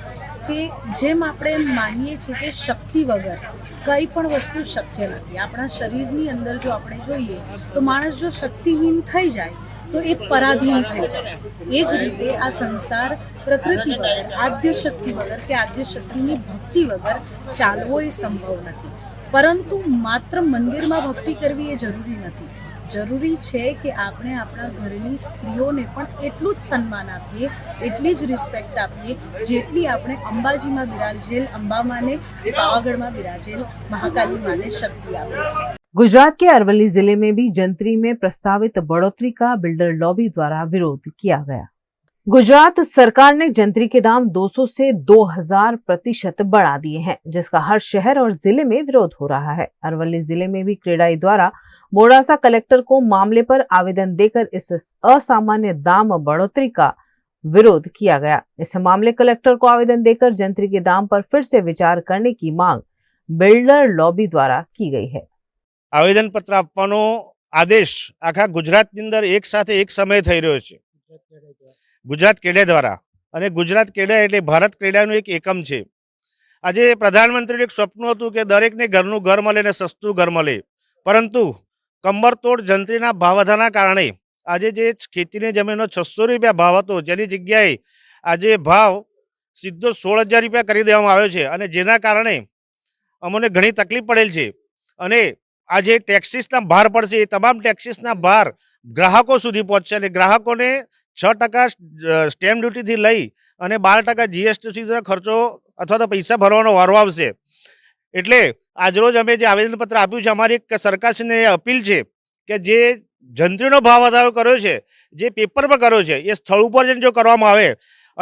કે જેમ આપણે એમ માનીએ છીએ કે શક્તિ વગર કંઈ પણ વસ્તુ શક્ય નથી. આપણા શરીરની અંદર જો આપણે જોઈએ તો માણસ જો શક્તિહીન થઈ જાય તો એ પરાધીન થઈ જાય. એ જ રીતે આ સંસાર પ્રકૃતિ વગર, આદ્ય શક્તિ વગર કે આદ્ય શક્તિની ભક્તિ વગર ચાલવો એ સંભવ નથી. પરંતુ માત્ર મંદિરમાં ભક્તિ કરવી એ જરૂરી નથી. જરૂરી છે કે આપણે આપણા ઘરની સ્ત્રીઓને પણ એટલું જ સન્માન આપીએ, એટલી જ રિસ્પેક્ટ આપીએ જેટલી આપણે અંબાજીમાં બિરાજેલ અંબામાને, પાવાગढ़માં બિરાજેલ महाकाली माने शक्ति આપીએ. गुजरात के अरवली जिले में भी जंतरी में प्रस्तावित बढ़ोतरी का बिल्डर लॉबी द्वारा विरोध किया गया. गुजरात सरकार ने जंतरी के दाम 200 से 2000% बढ़ा दिए हैं, जिसका हर शहर और जिले में विरोध हो रहा है. अरवली जिले में भी क्रेडाई द्वारा मोड़ासा कलेक्टर को मामले पर आवेदन देकर इस असामान्य दाम बढ़ोतरी का विरोध किया गया. इस मामले कलेक्टर को आवेदन देकर जंतरी के दाम पर फिर से विचार करने की मांग बिल्डर लॉबी द्वारा की गई है. आवेदन पत्र આપવાનો આદેશ આખા ગુજરાતની અંદર એક સાથે એક સમય થઈ રહ્યો છે. ગુજરાત કેડા દ્વારા, અને ગુજરાત કેડા એટલે ભારત કેડાનું એક એકમ છે. આજે પ્રધાનમંત્રીનું એક સ્વપ્ન હતું કે દરેકને ઘરનું ઘર મળે ને સસ્તું ઘર મળે, પરંતુ કમરતોડ જંત્રીના ભાવ વધારાના કારણે આજે જે ખેતીની જમીનનો 600 રૂપિયા ભાવ હતો જેની જગ્યાએ આજે ભાવ સીધો 16,000 રૂપિયા કરી દેવામાં આવ્યો છે, અને જેના કારણે અમને ઘણી તકલીફ પડેલ છે. અને આજે ટેક્સીસના ભાર પડશે, એ તમામ ટેક્સીસના ભાર ગ્રાહકો સુધી પહોંચશે, અને ગ્રાહકોને 6% સ્ટેમ્પ ડ્યુટીથી લઈ અને 12% GST સુધીનો ખર્ચો અથવા તો પૈસા ભરવાનો વારો આવશે. એટલે આજરોજ અમે જે આવેદનપત્ર આપ્યું છે, અમારી એક સરકારશ્રીને અપીલ છે કે જે જંત્રીનો ભાવ વધારો કર્યો છે, જે પેપર પર કર્યો છે, એ સ્થળ ઉપર જઈને જો કરવામાં આવે.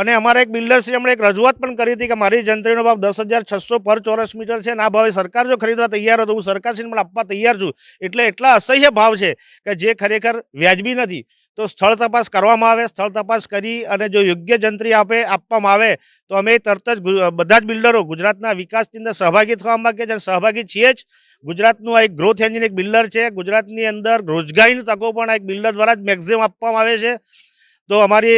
અને અમારા એક બિલ્ડરશ્રી હમણાં એક રજૂઆત પણ કરી હતી કે મારી જંત્રીનો ભાવ 10,600 પર ચોરસ મીટર છે, અને આ ભાવે સરકાર જો ખરીદવા તૈયાર હોય તો હું સરકારશ્રીને પણ આપવા તૈયાર છું. એટલે એટલા અસહ્ય ભાવ છે કે જે ખરેખર વ્યાજબી નથી. તો સ્થળ તપાસ કરવામાં આવે, સ્થળ તપાસ કરી અને જો યોગ્ય જંત્રી આપવામાં આવે તો અમે તરત જ બધા જ બિલ્ડરો ગુજરાતના વિકાસની અંદર સહભાગી થવા માંગે છે, અને સહભાગી છીએ જ. ગુજરાતનું આ એક ગ્રોથ એન્જિન એક બિલ્ડર છે. ગુજરાતની અંદર રોજગારીની તકો પણ એક બિલ્ડર દ્વારા જ મેક્સિમમ આપવામાં આવે છે. તો અમારી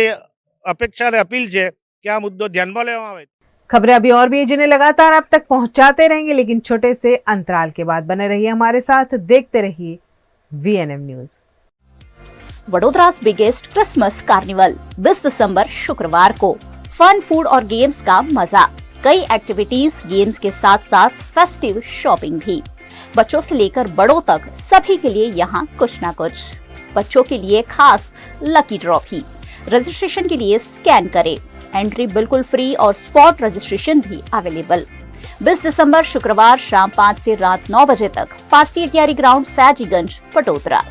अपेक्षा और अपील है कि आ मुद्दों ध्यान में लेवा आवे. खबरें अभी और भी है जिन्हें लगातार आप तक पहुंचाते रहेंगे, लेकिन छोटे से अंतराल के बाद बने रहिए हमारे साथ, देखते रहिए VNM न्यूज. वडोदरा's बिगेस्ट क्रिसमस कार्निवल 20 दिसंबर शुक्रवार को. फन, फूड और गेम्स का मजा, कई एक्टिविटीज, गेम्स के साथ साथ फेस्टिव शॉपिंग भी. बच्चों से लेकर बड़ों तक सभी के लिए यहाँ कुछ ना कुछ. बच्चों के लिए खास लकी ड्रॉ भी. रजिस्ट्रेशन के लिए स्कैन करें. एंट्री बिल्कुल फ्री और स्पॉट रजिस्ट्रेशन भी अवेलेबल. 20 दिसंबर शुक्रवार शाम 5 से रात 9 बजे तक, पासी अटियारी ग्राउंड, सयाजीगंज, वडोदरा.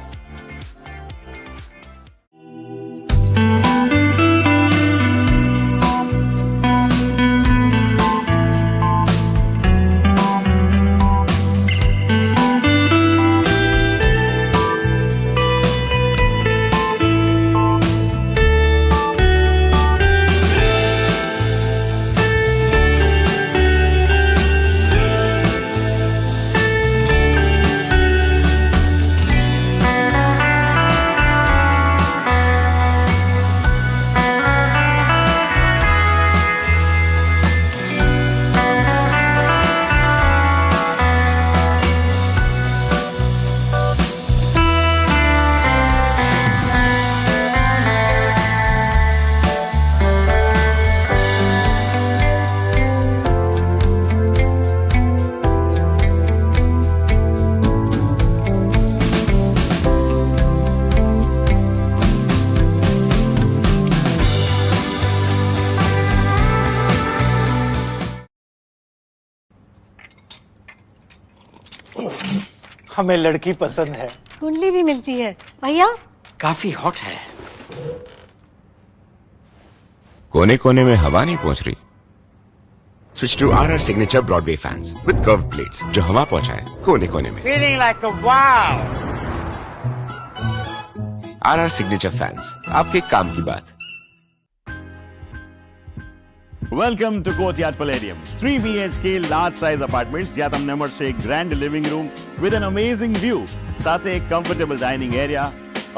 हमें लड़की पसंद है. कुंडली भी मिलती है भैया. काफी हॉट है. कोने कोने में हवा नहीं पहुंच रही. Switch to RR signature Broadway fans with curve plates जो हवा पहुंचाए कोने कोने में. Feeling like a wow. RR signature fans, आपके काम की बात. Welcome to Courtyard Palladium. 3 BHK large size apartments જ્યાં તમને મળશે એક grand living room with an amazing view, સાથે એક comfortable dining area,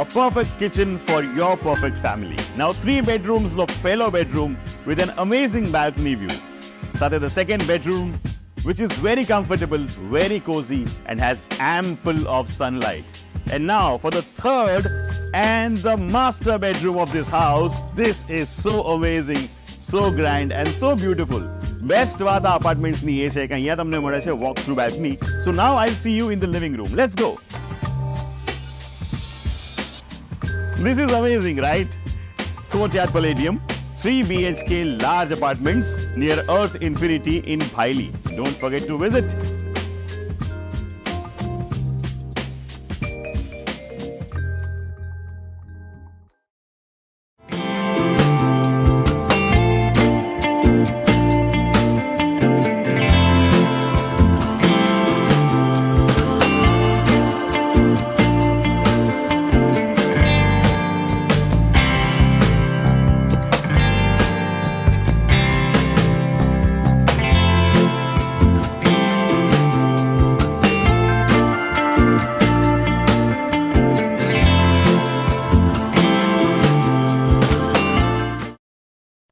a perfect kitchen for your perfect family. Now 3 bedrooms નો પહેલો bedroom with an amazing balcony view. સાથે the second bedroom which is very comfortable, very cozy and has ample of sunlight. And now for the third and the master bedroom of this house. This is so amazing, so grand and so beautiful. Best વાત આ apartments ની એ છે કે અહીંયા તમને મળે છે walk through balcony. So now I'll see you in the living room. Let's go. This is amazing, right? Courtyard Palladium, 3 BHK large apartments near Earth Infinity in Bhaili. Don't forget to visit.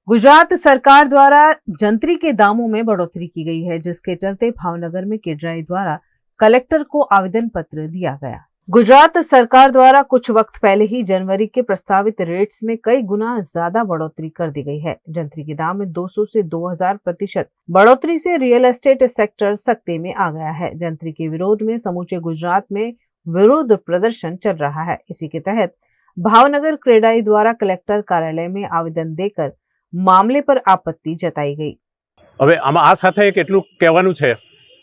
Gujarat सरकार द्वारा जंतरी के दामों में बढ़ोतरी की गई है, जिसके चलते भावनगर में केडराई द्वारा कलेक्टर को आवेदन पत्र दिया गया। गुजरात सरकार द्वारा कुछ वक्त पहले ही जनवरी के प्रस्तावित रेट्स में कई गुना ज्यादा बढ़ोतरी कर दी गई है। जंतरी के दाम में 200 से 2000% बढ़ोतरी से रियल एस्टेट सेक्टर सकते में आ गया है। जंतरी के विरोध में समूचे गुजरात में विरोध प्रदर्शन चल रहा है। इसी के तहत भावनगर क्रेडाई द्वारा कलेक्टर कार्यालय में आवेदन देकर મામલે પર આપત્તિ જતાઈ ગઈ। હવે આમાં આ સાથે એક એટલું કહેવાનું છે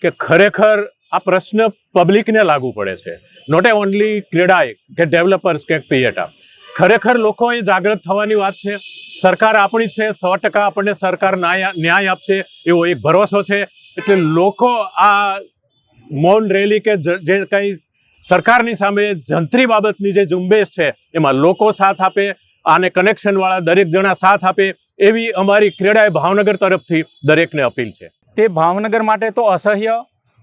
કે ખરેખર આ પ્રશ્ન પબ્લિકને લાગુ પડે છે, નોટ ઓનલી ક્રેડાઈ કે ડેવલપર્સ કે પીએટા। ખરેખર લોકોએ જાગૃત થવાની વાત છે। સરકાર આપણી છે, 100% આપણને સરકાર ન્યાય આપશે એવો એક ભરોસો છે। એટલે લોકો આ મૌન રેલી કે જે કંઈ સરકારની સામે જંત્રી બાબતની જે ઝુંબેશ છે એમાં લોકો સાથ આપે, આને કનેક્શનવાળા દરેક જણા સાથ આપે એવી અમારી ક્રેડાઈ ભાવનગર તરફથી દરેકને અપીલ છે। તે ભાવનગર માટે તો અસહ્ય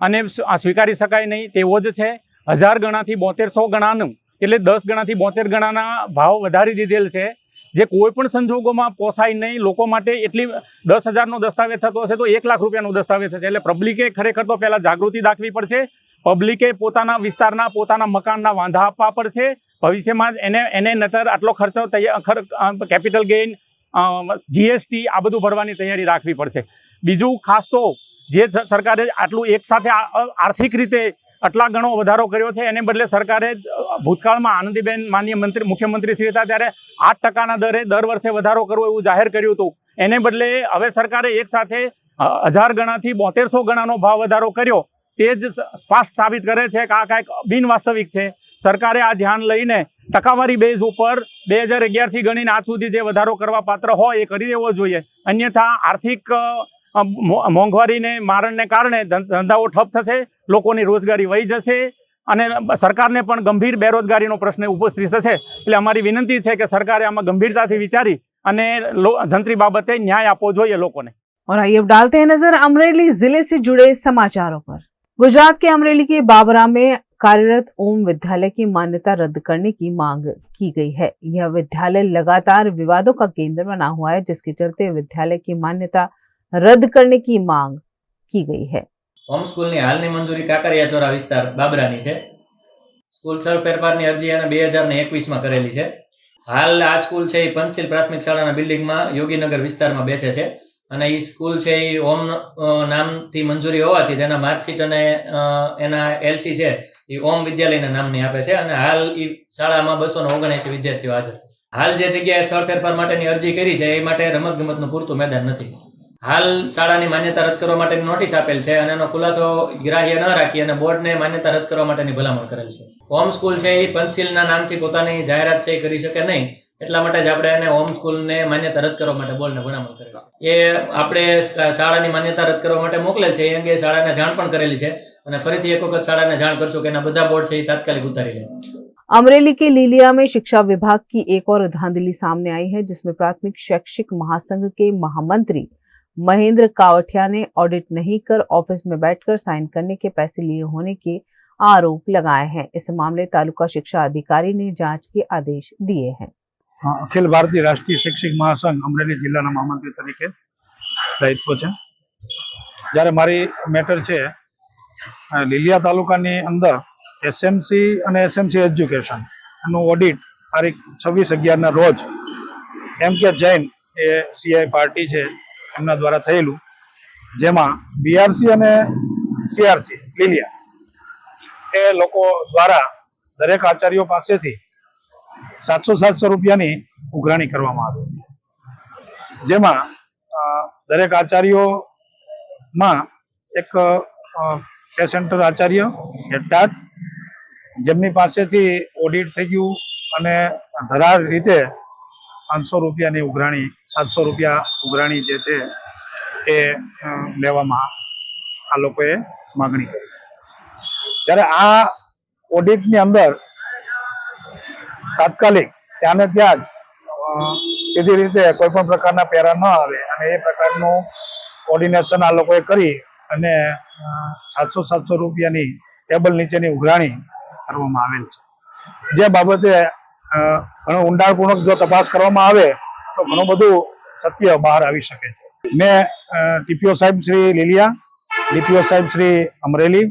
અને સ્વીકારી શકાય નહીં તેવો જ છે। 1000 ગણાથી 7200 ગણાનું એટલે 10 ગણાથી 72 ગણાના ભાવ વધારી દીધેલ છે, જે કોઈ પણ સંજોગોમાં પોસાય નહીં। લોકો માટે એટલી 10,000નો દસ્તાવેજ થતો હશે તો 1 લાખ રૂપિયાનો દસ્તાવેજ થશે। એટલે પબ્લિકે ખરેખર તો પહેલાં જાગૃતિ દાખવી પડશે। પબ્લિકે પોતાના વિસ્તારના પોતાના મકાનના વાંધા આપવા પડશે। ભવિષ્યમાં એને નતર આટલો ખર્ચો કેપિટલ ગેઇન જીએસટી આ બધું ભરવાની તૈયારી રાખવી પડશે। બીજું ખાસ તો જે સરકારે આટલું એકસાથે આર્થિક રીતે આટલા ગણો વધારો કર્યો છે એને બદલે સરકારે ભૂતકાળમાં આનંદીબેન માનનીય મુખ્યમંત્રી શ્રી હતા ત્યારે 8%ના દરે દર વર્ષે વધારો કરવો એવું જાહેર કર્યું હતું। એને બદલે હવે સરકારે એકસાથે 1000 ગણાથી 7200 ગણાનો ભાવ વધારો કર્યો। તે જ સ્પષ્ટ સાબિત કરે છે કે આ કાંઈક બિનવાસ્તવિક છે। સરકારે આ ધ્યાન લઈને ટકાવારી બેઝ ઉપર 2011થી ગણીને આજ સુધી જે વધારો કરવા પાત્ર હોય એ કરી દેવો જોઈએ। અન્યથા આર્થિક મોંઘવારીને મારણને કારણે ધંધાઓ ઠપ થશે, લોકોની રોજગારી વહી જશે અને સરકારને પણ ગંભીર બેરોજગારીનો પ્રશ્ન ઉપસ્થિત થશે। એટલે અમારી વિનંતી છે કે સરકારે આમાં ગંભીરતાથી વિચારી અને જંત્રી બાબતે ન્યાય આપવો જોઈએ લોકોને। और आइए अब डालते हैं नजर अमरेली जिले से जुड़े समाचारों पर। गुजरात के अमरेली के बाबरा में कार्यरत ओम विद्यालय की मान्यता रद्द करने की मांग की गई है। यह विद्यालय लगातार विवादों का केंद्र बना हुआ है, जिसके चलते विद्यालय की मान्यता रद्द करने की मांग की गई है। होम स्कूल ની હાલની મંજૂરી કાકરિયાચોરા વિસ્તાર બાબરાની છે। સ્કૂલ સ્થળ ફેરફારની અરજી એને 2021 માં કરેલી છે। હાલ આ સ્કૂલ છે એ પંચશીલ પ્રાથમિક શાળાના બિલ્ડિંગમાં યોગીનગર વિસ્તારમાં બેસે છે અને એ સ્કૂલ છે એ ઓમ નામથી મંજૂરી હોવાથી તેના માર્કશીટ અને એના એલસી છે એ ઓમ વિદ્યાલયના નામની આપે છે અને હાલ એ શાળામાં 279 વિદ્યાર્થીઓ હાજર છે। હાલ જે જગ્યાએ સ્થળ ફેરફાર માટેની અરજી કરી છે એ માટે રમતગમતનું પૂરતું મેદાન નથી। હાલ શાળાની માન્યતા રદ કરવા માટેની નોટિસ આપેલ છે અને એનો ખુલાસો ગ્રાહ્ય ન રાખી અને બોર્ડને માન્યતા રદ કરવા માટેની ભલામણ કરેલ છે। હોમ સ્કૂલ છે એ પંચશીલના નામથી પોતાની જાહેરાત છે એ કરી શકે નહીં, એટલા માટે જ આપણે એને હોમ સ્કૂલને માન્યતા રદ કરવા માટે બોર્ડને ભલામણ કરેલ છે। એ આપણે શાળાની માન્યતા રદ કરવા માટે મોકલેલ છે, એ અંગે શાળાને જાણ પણ કરેલી છે અને ફરીથી એક વખત શાળાને જાણ કરશું કે એના બધા બોર્ડ છે એ તાત્કાલિક उतारी ले। अमरेली के लीलिया में शिक्षा विभाग की एक और धांधली सामने आई है, जिसमें प्राथमिक शैक्षिक महासंघ के महामंत्री महेंद्र कावठिया ने ऑडिट नहीं कर ऑफिस में बैठकर साइन करने के पैसे लिए होने के आरोप लगाए हैं। इस मामले तालुका शिक्षा अधिकारी ने जांच के आदेश दिए हैं। अखिल भारतीय राष्ट्रीय शिक्षक महासंघ अमरेली जिल्लाના મહામંત્રી તરીકે દાયિત્વ છે। જ્યારે મારી મેટર છે લીલિયા તાલુકાની અંદર એસએમસી અને એસએમસી એજ્યુકેશન નું ઓડિટ તારીખ 26/11 ના રોજ એમકે જૈન એ સીઆઈ પાર્ટી છે એમના દ્વારા થયેલું, જેમાં બીઆરસી અને સીઆરસી લીલિયા એ લોકો દ્વારા દરેક આચાર્યો પાસેથી 700 રૂપિયાની ઉઘરાણી કરવામાં આવી, જેમાં દરેક આચાર્યોમાં એક કે સેન્ટર આચાર્ય હેડ જેમની પાસેથી ઓડિટ થઈ ગયું અને ધરાર રીતે 500 રૂપિયાની ઉઘરાણી 700 રૂપિયા ઉઘરાણી જે છે એ લેવામાં આ લોકોએ માગણી કરી। ત્યારે આ ઓડિટની અંદર તાત્કાલિક ત્યાંને ત્યાં જ સીધી રીતે કોઈ પણ પ્રકારના પેરા ન આવે અને એ પ્રકારનું કોર્ડિનેશન આ લોકોએ કરી અને 700 રૂપિયાની ટેબલ નીચેની ઉઘરાણી કરવામાં આવેલ છે। જે બાબતે ઘણો ઊંડાણપૂર્વક જો તપાસ કરવામાં આવે તો ઘણું બધું સત્ય બહાર આવી શકે છે। મેં ટીપીઓ સાહેબ શ્રી લીલિયા, ડીપીઓ સાહેબ શ્રી અમરેલી,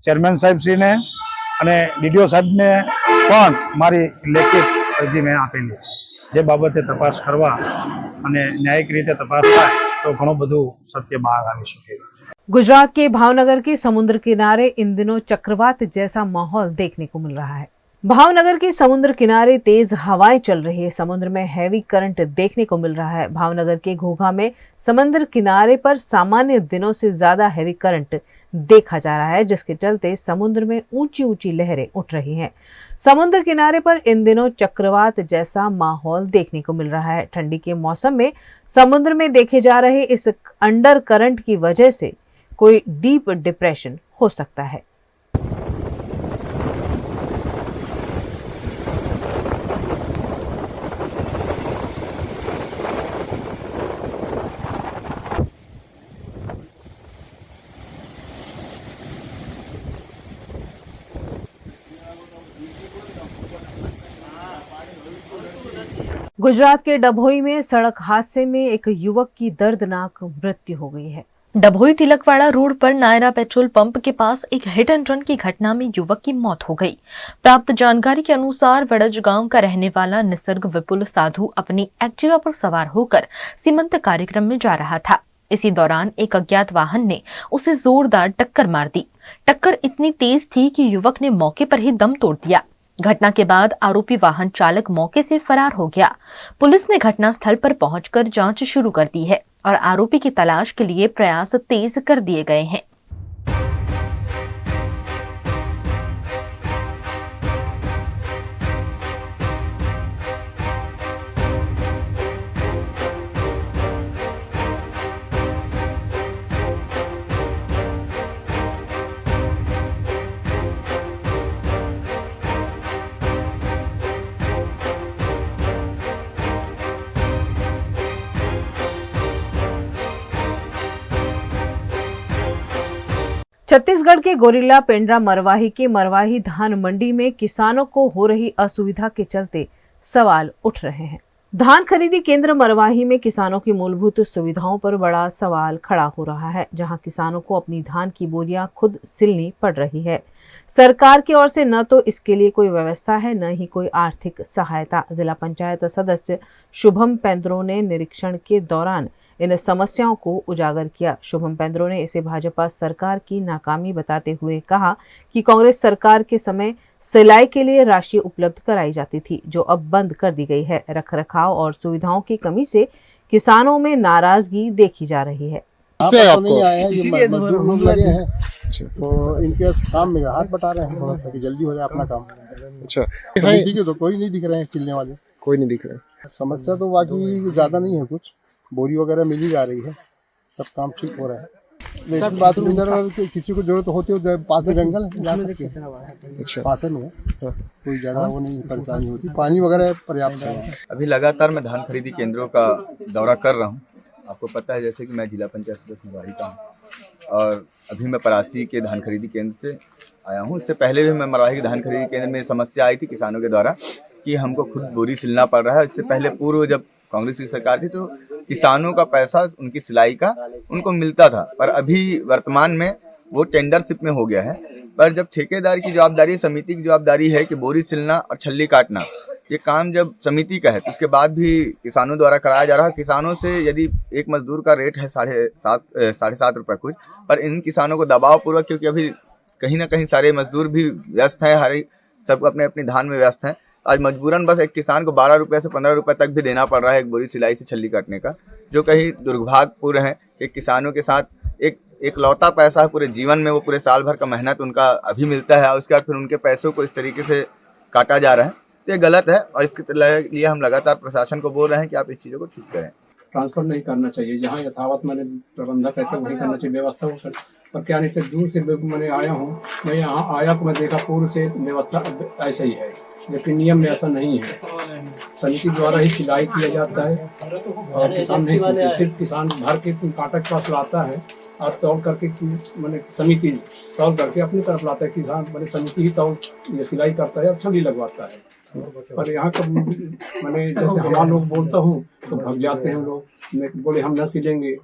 ચેરમેન સાહેબ શ્રીને અને ડીડીઓ સાહેબને પણ મારી લેખિત અરજી મેં આપેલી છે। જે બાબતે તપાસ કરવા અને ન્યાયિક રીતે તપાસ થાય તો ઘણું બધું સત્ય બહાર આવી શકે। गुजरात के भावनगर के समुद्र किनारे इन दिनों चक्रवात जैसा माहौल देखने को मिल रहा है। भावनगर के समुद्र किनारे तेज हवाएं चल रही है। समुद्र में हैवी करंट देखने को मिल रहा है। भावनगर के घोघा में समुद्र किनारे पर सामान्य दिनों से ज्यादा हैवी करंट देखा जा रहा है, जिसके चलते समुद्र में ऊंची ऊंची लहरें उठ रही हैं। समुद्र किनारे पर इन दिनों चक्रवात जैसा माहौल देखने को मिल रहा है। ठंडी के मौसम में समुद्र में देखे जा रहे इस अंडर करंट की वजह से कोई डीप डिप्रेशन हो सकता है। गुजरात के डभोई में सड़क हादसे में एक युवक की दर्दनाक मृत्यु हो गई है। डभोई तिलकवाड़ा रोड पर नायरा पेट्रोल पंप के पास एक हिट एंड रन की घटना में युवक की मौत हो गई। प्राप्त जानकारी के अनुसार वड़ज गांव का रहने वाला निसर्ग विपुल साधु अपनी एक्टिवा पर सवार होकर सीमंत कार्यक्रम में जा रहा था। इसी दौरान एक अज्ञात वाहन ने उसे जोरदार टक्कर मार दी। टक्कर इतनी तेज थी कि युवक ने मौके पर ही दम तोड़ दिया। घटना के बाद आरोपी वाहन चालक मौके से फरार हो गया। पुलिस ने घटनास्थल पर पहुंचकर जांच शुरू कर दी है और आरोपी की तलाश के लिए प्रयास तेज कर दिए गए हैं। छत्तीसगढ़ के गोरिल्ला पेंड्रा मरवाही के मरवाही धान मंडी में किसानों को हो रही असुविधा के चलते सवाल उठ रहे हैं। धान खरीदी केंद्र मरवाही में किसानों की मूलभूत सुविधाओं पर बड़ा सवाल खड़ा हो रहा है, जहां किसानों को अपनी धान की बोरियां खुद सिलनी पड़ रही है। सरकार की ओर से न तो इसके लिए कोई व्यवस्था है, न ही कोई आर्थिक सहायता। जिला पंचायत सदस्य शुभम पेंद्रो ने निरीक्षण के दौरान इन समस्याओं को उजागर किया। शुभम पेंद्रो ने इसे भाजपा सरकार की नाकामी बताते हुए कहा कि कांग्रेस सरकार के समय सिलाई के लिए राशि उपलब्ध कराई जाती थी, जो अब बंद कर दी गई है। रखरखाव और सुविधाओं की कमी से किसानों में नाराजगी देखी जा रही है। नहीं आया है, ये मजदूर लोग लगे हैं तो इनके काम में हाथ बटा रहे हैं थोड़ा सा कि जल्दी हो जाए अपना काम। अच्छा, समिति के तो कोई नहीं दिख रहे हैं सिलने वाले, कोई नहीं दिख रहा है। समस्या तो बाकी ज्यादा नहीं है, कुछ बोरी वगैरह मिल ही जा रही है, सब काम ठीक हो रहा है। लेकिन बाथरूम इधर किसी को जरूरत होती है, पास में जंगल है, जा सकते हैं। अच्छा, पास में है, कोई ज्यादा वो नहीं परेशानी होती, पानी वगैरह पर्याप्त है। अभी लगातार मैं धान खरीदी केंद्रों का दौरा कर रहा हूँ आपको पता है जैसे कि मैं जिला पंचायत सदस्य मरवाही का हूँ और अभी मैं परासी के धान खरीदी केंद्र से आया हूँ। इससे पहले भी मैं मरवाही के धान खरीदी केंद्र में समस्या आई थी किसानों के द्वारा कि हमको खुद बोरी सिलना पड़ रहा है। इससे पहले पूर्व जब कांग्रेस की सरकार थी तो किसानों का पैसा उनकी सिलाई का उनको मिलता था, पर अभी वर्तमान में वो टेंडरशिप में हो गया है। पर जब ठेकेदार की जवाबदारी, समिति की जवाबदारी है कि बोरी सिलना और छल्ली काटना, ये काम जब समिति का है तो उसके बाद भी किसानों द्वारा कराया जा रहा है। किसानों से यदि एक मजदूर का रेट है 7.5 रुपये कुछ, पर इन किसानों को दबाव पूर्वक, क्योंकि अभी कहीं ना कहीं सारे मजदूर भी व्यस्त हैं, हर सब अपने अपने धान में व्यस्त हैं। आज मजबूरन बस एक किसान को 12 रुपये से 15 रुपये तक भी देना पड़ रहा है एक बोरी सिलाई से छल्ली काटने का, जो कहीं दुर्भाग्यपूर्ण है कि किसानों के साथ एक लौता पैसा है पूरे जीवन में, वो पूरे साल भर का मेहनत उनका अभी मिलता है और उसके बाद फिर उनके पैसों को इस तरीके से काटा जा रहा है, तो ये गलत है। और इसके लिए हम लगातार प्रशासन को बोल रहे हैं कि आप इस चीज़ों को ठीक करें। ट्रांसफर नहीं करना चाहिए, जहाँ यथावत मैंने प्रबंधक रहते वहीं करना चाहिए व्यवस्था हो। पर क्या नहीं, तो दूर से मैंने आया हूँ, मैं यहाँ आया तो मैं देखा पूर्व से व्यवस्था ऐसा ही है, लेकिन नियम में ऐसा नहीं है। समिति द्वारा ही सिलाई किया जाता है और किसान नहीं सिलते, सिर्फ किसान भर के कांटा के पास लाता है और तौल करके मैंने समिति तौल करके अपनी तरफ लाता है। किसान मैंने समिति ही तौल ये सिलाई करता है और छल्ली लगवाता है। पर यहाँ का मैंने जैसे हमारा लोग बोलता हूँ तो भाग जाते हैं लोग, मैं बोले हम न सिलेंगे।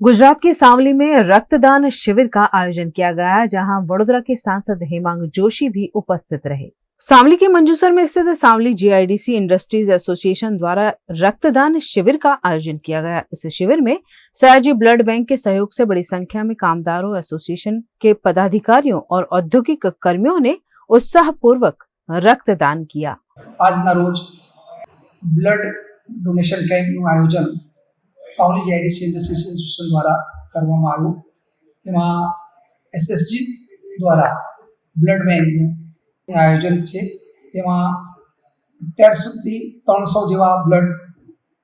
गुजरात के सांवली में रक्तदान शिविर का आयोजन किया गया, जहां वडोदरा के सांसद हेमांग जोशी भी उपस्थित रहे। सांवली के मंजूसर में स्थित सांवली जीआईडीसी इंडस्ट्रीज एसोसिएशन द्वारा रक्तदान शिविर का आयोजन किया गया। इस शिविर में सयाजी ब्लड बैंक के सहयोग से बड़ी संख्या में कामदारों, एसोसिएशन के पदाधिकारियों और औद्योगिक कर्मियों ने उत्साहपूर्वक रक्तदान किया। આજના રોજ બ્લડ ડોનેશન કેમ્પનું આયોજન સાવલી જીઆઈડીસી ઇન્ડસ્ટ્રીઝ એસોસિએશન દ્વારા કરવામાં આવ્યું। એમાં એસએસજી દ્વારા બ્લડ બેંકનું આયોજન છે। એમાં અત્યાર સુધી 300 જેવા બ્લડ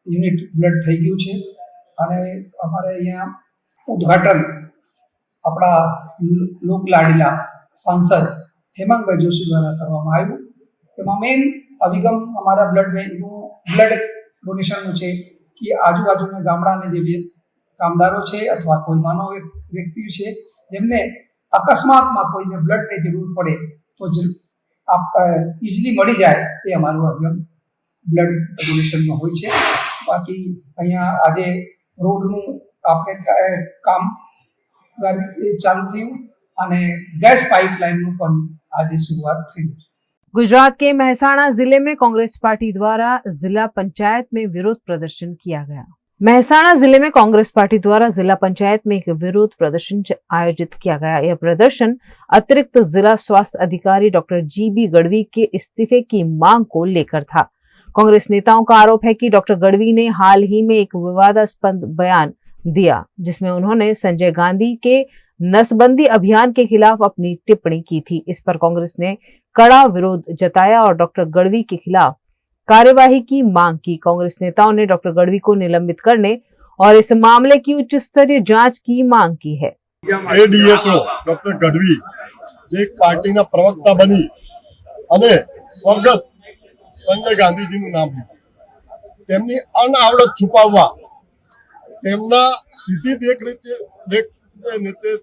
યુનિટ બ્લડ થઈ ગયું છે અને અમારે અહીંયા ઉદ્ઘાટન આપણા લોક લાડીલા સાંસદ हेमांगभाई जोशी द्वारा કરવામાં આવ્યું। એમાં મેઇન અભિગમ અમારા બ્લડ બેંકનું બ્લડ ડોનેશનનું છે કે આજુબાજુના ગામડાના જે કામદારો છે અથવા કોઈ માનવ વ્યક્તિ છે જેમને અકસ્માતમાં કોઈને બ્લડની જરૂર પડે તો ઇઝીલી મળી જાય, તે અમારું અભિગમ બ્લડ ડોનેશનનું હોય છે। બાકી અહીંયા આજે રોડનું આપણે કામ ચાલુ થયું અને ગેસ પાઇપલાઇનનું પણ आज शुरुआत थी। गुजरात के मेहसाणा जिले में कांग्रेस पार्टी द्वारा जिला पंचायत में विरोध प्रदर्शन किया गया। मेहसाणा जिले में कांग्रेस पार्टी द्वारा जिला पंचायत में एक विरोध प्रदर्शन आयोजित किया गया। यह प्रदर्शन अतिरिक्त जिला स्वास्थ्य अधिकारी डॉक्टर जीबी गढ़वी के इस्तीफे की मांग को लेकर था। कांग्रेस नेताओं का आरोप है कि डॉक्टर गढ़वी ने हाल ही में एक विवादास्पद बयान दिया, जिसमें उन्होंने संजय गांधी के नसबंदी अभियान के खिलाफ अपनी टिप्पणी की थी। इस पर कांग्रेस ने कड़ा विरोध जताया और डॉक्टर गढ़वी के खिलाफ कार्यवाही की मांग की। कांग्रेस नेताओं ने डॉक्टर गढ़वी को निलंबित करने और इस मामले की उच्च स्तरीय जांच की मांग की है। एडीएचओ डॉक्टर गढ़वी जे एक पार्टीना प्रवक्ता बनी અને સ્વર્ગસ્થ સંજય ગાંધીજીનું નામ લીધું। તેમની અનાવડત છુપાવવા, તેમના સીધી દેખરેખ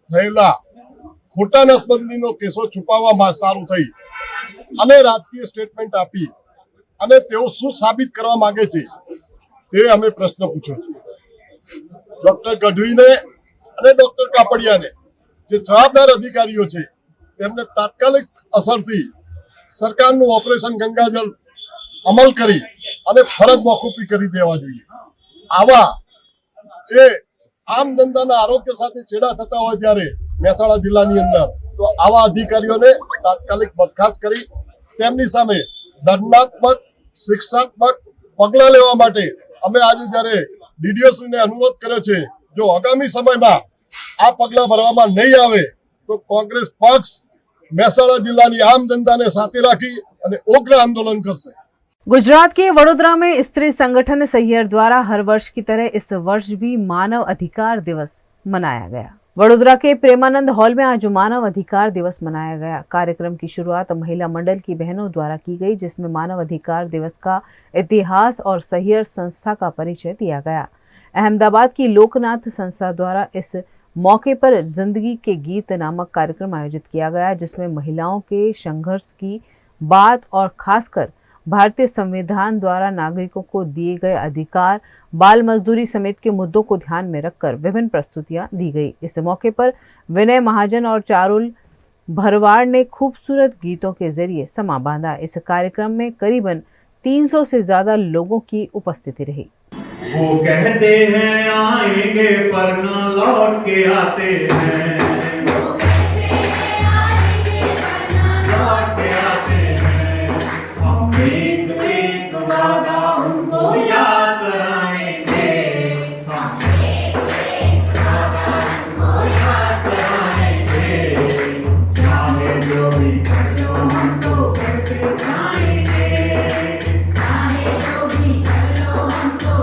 થયેલા ખોટા નસબંધીનો કેસો છુપાવવામાં સારું થઈ અને રાજકીય સ્ટેટમેન્ટ આપી અને તેઓ શું સાબિત કરવા માંગે છે તે અમે પ્રશ્ન પૂછ્યો છે। ડોક્ટર ગઢવીને અને ડોક્ટર કાપડિયાને જે જવાબદાર અધિકારીઓ છે તેમને તાત્કાલિક અસરથી સરકારનું ઓપરેશન ગંગાજળ અમલ કરી અને ફરજ મોકૂફી કરી દેવા જોઈએ। આવા જે આમ જનતાના આરોગ્ય સાથે છેડા થતા હોય ત્યારે મહેસાણા જિલ્લાની અંદર તો આવા અધિકારીઓને તાત્કાલિક બરખાસ્ત કરી તેમની સામે દંડાત્મક શિક્ષાત્મક પગલાં લેવા માટે અમે આજે જ્યારે ડીડીઓશ્રીને અનુરોધ કર્યો છે। જો આગામી સમયમાં આ પગલાં ભરવામાં નહીં આવે તો કોંગ્રેસ પક્ષ મહેસાણા જિલ્લાની આમ જનતાને સાથે રાખી અને ઉગ્ર આંદોलन કરશે। गुजरात के वडोदरा में स्त्री संगठन सहियर द्वारा हर वर्ष की तरह इस वर्ष भी मानव अधिकार दिवस मनाया गया। वडोदरा के प्रेमानंद हॉल में आज मानव अधिकार दिवस मनाया गया। कार्यक्रम की शुरुआत महिला मंडल की बहनों द्वारा की गई, जिसमें मानव अधिकार दिवस का इतिहास और सहियर संस्था का परिचय दिया गया। अहमदाबाद की लोकनाथ संस्था द्वारा इस मौके पर जिंदगी के गीत नामक कार्यक्रम आयोजित किया गया, जिसमें महिलाओं के संघर्ष की बात और खासकर भारतीय संविधान द्वारा नागरिकों को दिए गए अधिकार, बाल मजदूरी समेत के मुद्दों को ध्यान में रखकर विभिन्न प्रस्तुतियां दी गई। इस मौके पर विनय महाजन और चारुल भरवाड़ ने खूबसूरत गीतों के जरिए समा बांधा। इस कार्यक्रम में करीबन 300 से ज्यादा लोगों की उपस्थिति रही। वो कहते हैं आएंगे पर न लौट के आते हैं, लौट के आते हैं। हम एक एक वादा उनको याद कराएंगे, हम एक एक वादा उनको याद कराएंगे। चाहे जो भी कर लो हम तो करते जाएंगे, चाहे जो भी कर लो हम तो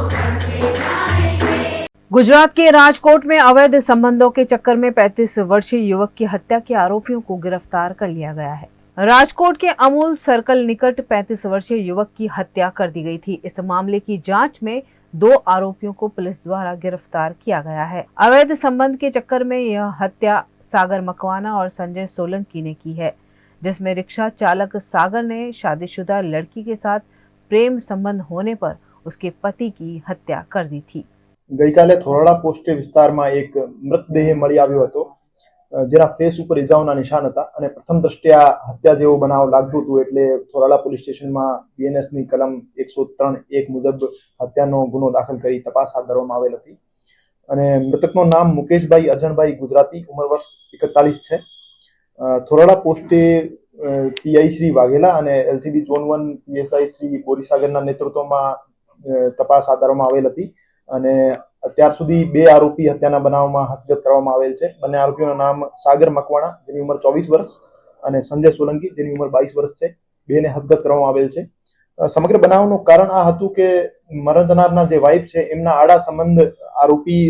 गुजरात के राजकोट में अवैध संबंधों के चक्कर में 35 वर्षीय युवक की हत्या के आरोपियों को गिरफ्तार कर लिया गया है। राजकोट के अमूल सर्कल निकट 35 वर्षीय युवक की हत्या कर दी गई थी। इस मामले की जांच में 2 आरोपियों को पुलिस द्वारा गिरफ्तार किया गया है। अवैध संबंध के चक्कर में यह हत्या सागर मकवाना और संजय सोलंकी ने की है, जिसमें रिक्शा चालक सागर ने शादीशुदा लड़की के साथ प्रेम संबंध होने पर उसके पति की हत्या कर दी थी। ગઈકાલે થોરાળા પોસ્ટે વિસ્તારમાં એક મૃતદેહ મળી આવ્યો હતો, જેના ફેસ ઉપર ઇજાઓના નિશાન હતા અને પ્રથમ દ્રષ્ટિયા હત્યા જેવો બનાવ લાગતું હતું, એટલે થોરાળા પોલીસ સ્ટેશનમાં બીએનએસની કલમ 103(1) મુજબ હત્યાનો ગુનો દાખલ કરી તપાસ હાથ ધરવામાં આવેલ હતી અને મૃતકનું નામ મુકેશભાઈ અર્જણભાઈ ગુજરાતી, ઉંમર વર્ષ 41 છે। થોરાળા પોસ્ટે પીઆઈ શ્રી વાઘેલા અને એલસીબી ઝોન 1 પીએસઆઈ શ્રી બોરીસાગરના નેતૃત્વમાં તપાસ હાથ ધરવામાં આવેલ હતી અને અત્યાર સુધી 2 આરોપી હત્યાના બનાવમાં હસ્તગત કરવામાં આવેલ છે। બંને આરોપીઓના નામ સાગર મકવાણા જેની ઉંમર 24 વર્ષ અને સંજય સોલંકી જેની ઉંમર 22 વર્ષ છે। બેને હસ્તગત કરવામાં આવેલ છે। સમગ્ર બનાવનું કારણ આ હતું કે મરણ જનારના જે વાઇફ છે એમના આડા સંબંધ આરોપી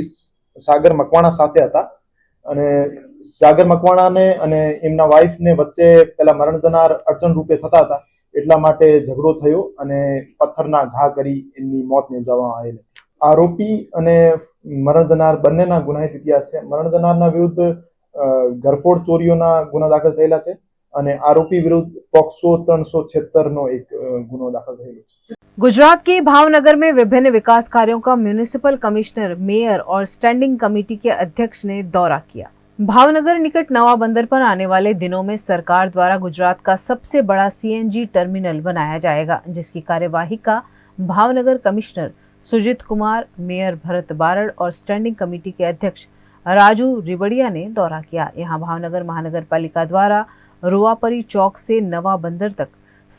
સાગર મકવાણા સાથે હતા અને સાગર મકવાણાને અને એમના વાઇફને વચ્ચે પહેલા મરણ જનાર અડચણ રૂપે થતા હતા, એટલા માટે ઝઘડો થયો અને પથ્થરના ઘા કરી એમની મોત નિપજાવવામાં આવેલ હતી। આરોપી અને મરણ જનાર બંનેના ગુનાહિત ઇતિહાસ છે। મરણ જનારના વિરુદ્ધ ઘરફોડ ચોરીઓના ગુના દાખલ થયેલા છે અને આરોપી વિરુદ્ધ પોક્સો 376નો એક ગુનો દાખલ થયેલો છે। गुजरात के भावनगर में विभिन्न विकास कार्यों का म्युनिसिपल कमिश्नर, मेयर और स्टैंडिंग कमेटी के अध्यक्ष ने दौरा किया। भावनगर निकट नवा बंदर पर आने वाले दिनों में सरकार द्वारा गुजरात का सबसे बड़ा सीएनजी टर्मिनल बनाया जाएगा, जिसकी कार्यवाही का भावनगर कमिश्नर सुजीत कुमार, मेयर भरत बारड़ और स्टैंडिंग कमेटी के अध्यक्ष राजू रिबड़िया ने दौरा किया। यहाँ भावनगर महानगर पालिका द्वारा रुआपरी चौक से नवा बंदर तक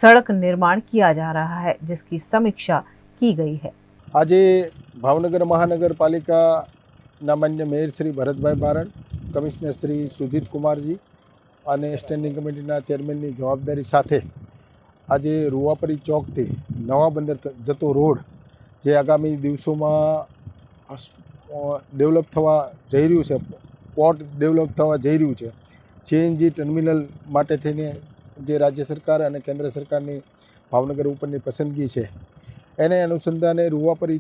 सड़क निर्माण किया जा रहा है, जिसकी समीक्षा की गई है। आज भावनगर महानगर पालिका मान्य मेयर श्री भरतभाई बारड़, कमिश्नर श्री सुजीत कुमार जी और स्टेन्डिंग कमिटीना चेरमेननी जवाबदारी साथे आज रुआपरी चौक थी नवा बंदर जतो रोड जे आगामी दिवसों डेवलप थवा जई रह्युं छे, पोर्ट डेवलप थवा जई रह्युं छे, सीएनजी टर्मिनल माटे थईने जे राज्य सरकार और केंद्र सरकारनी भावनगर उपरनी पसंदगी है, एने अनुसंधाने रुआपरी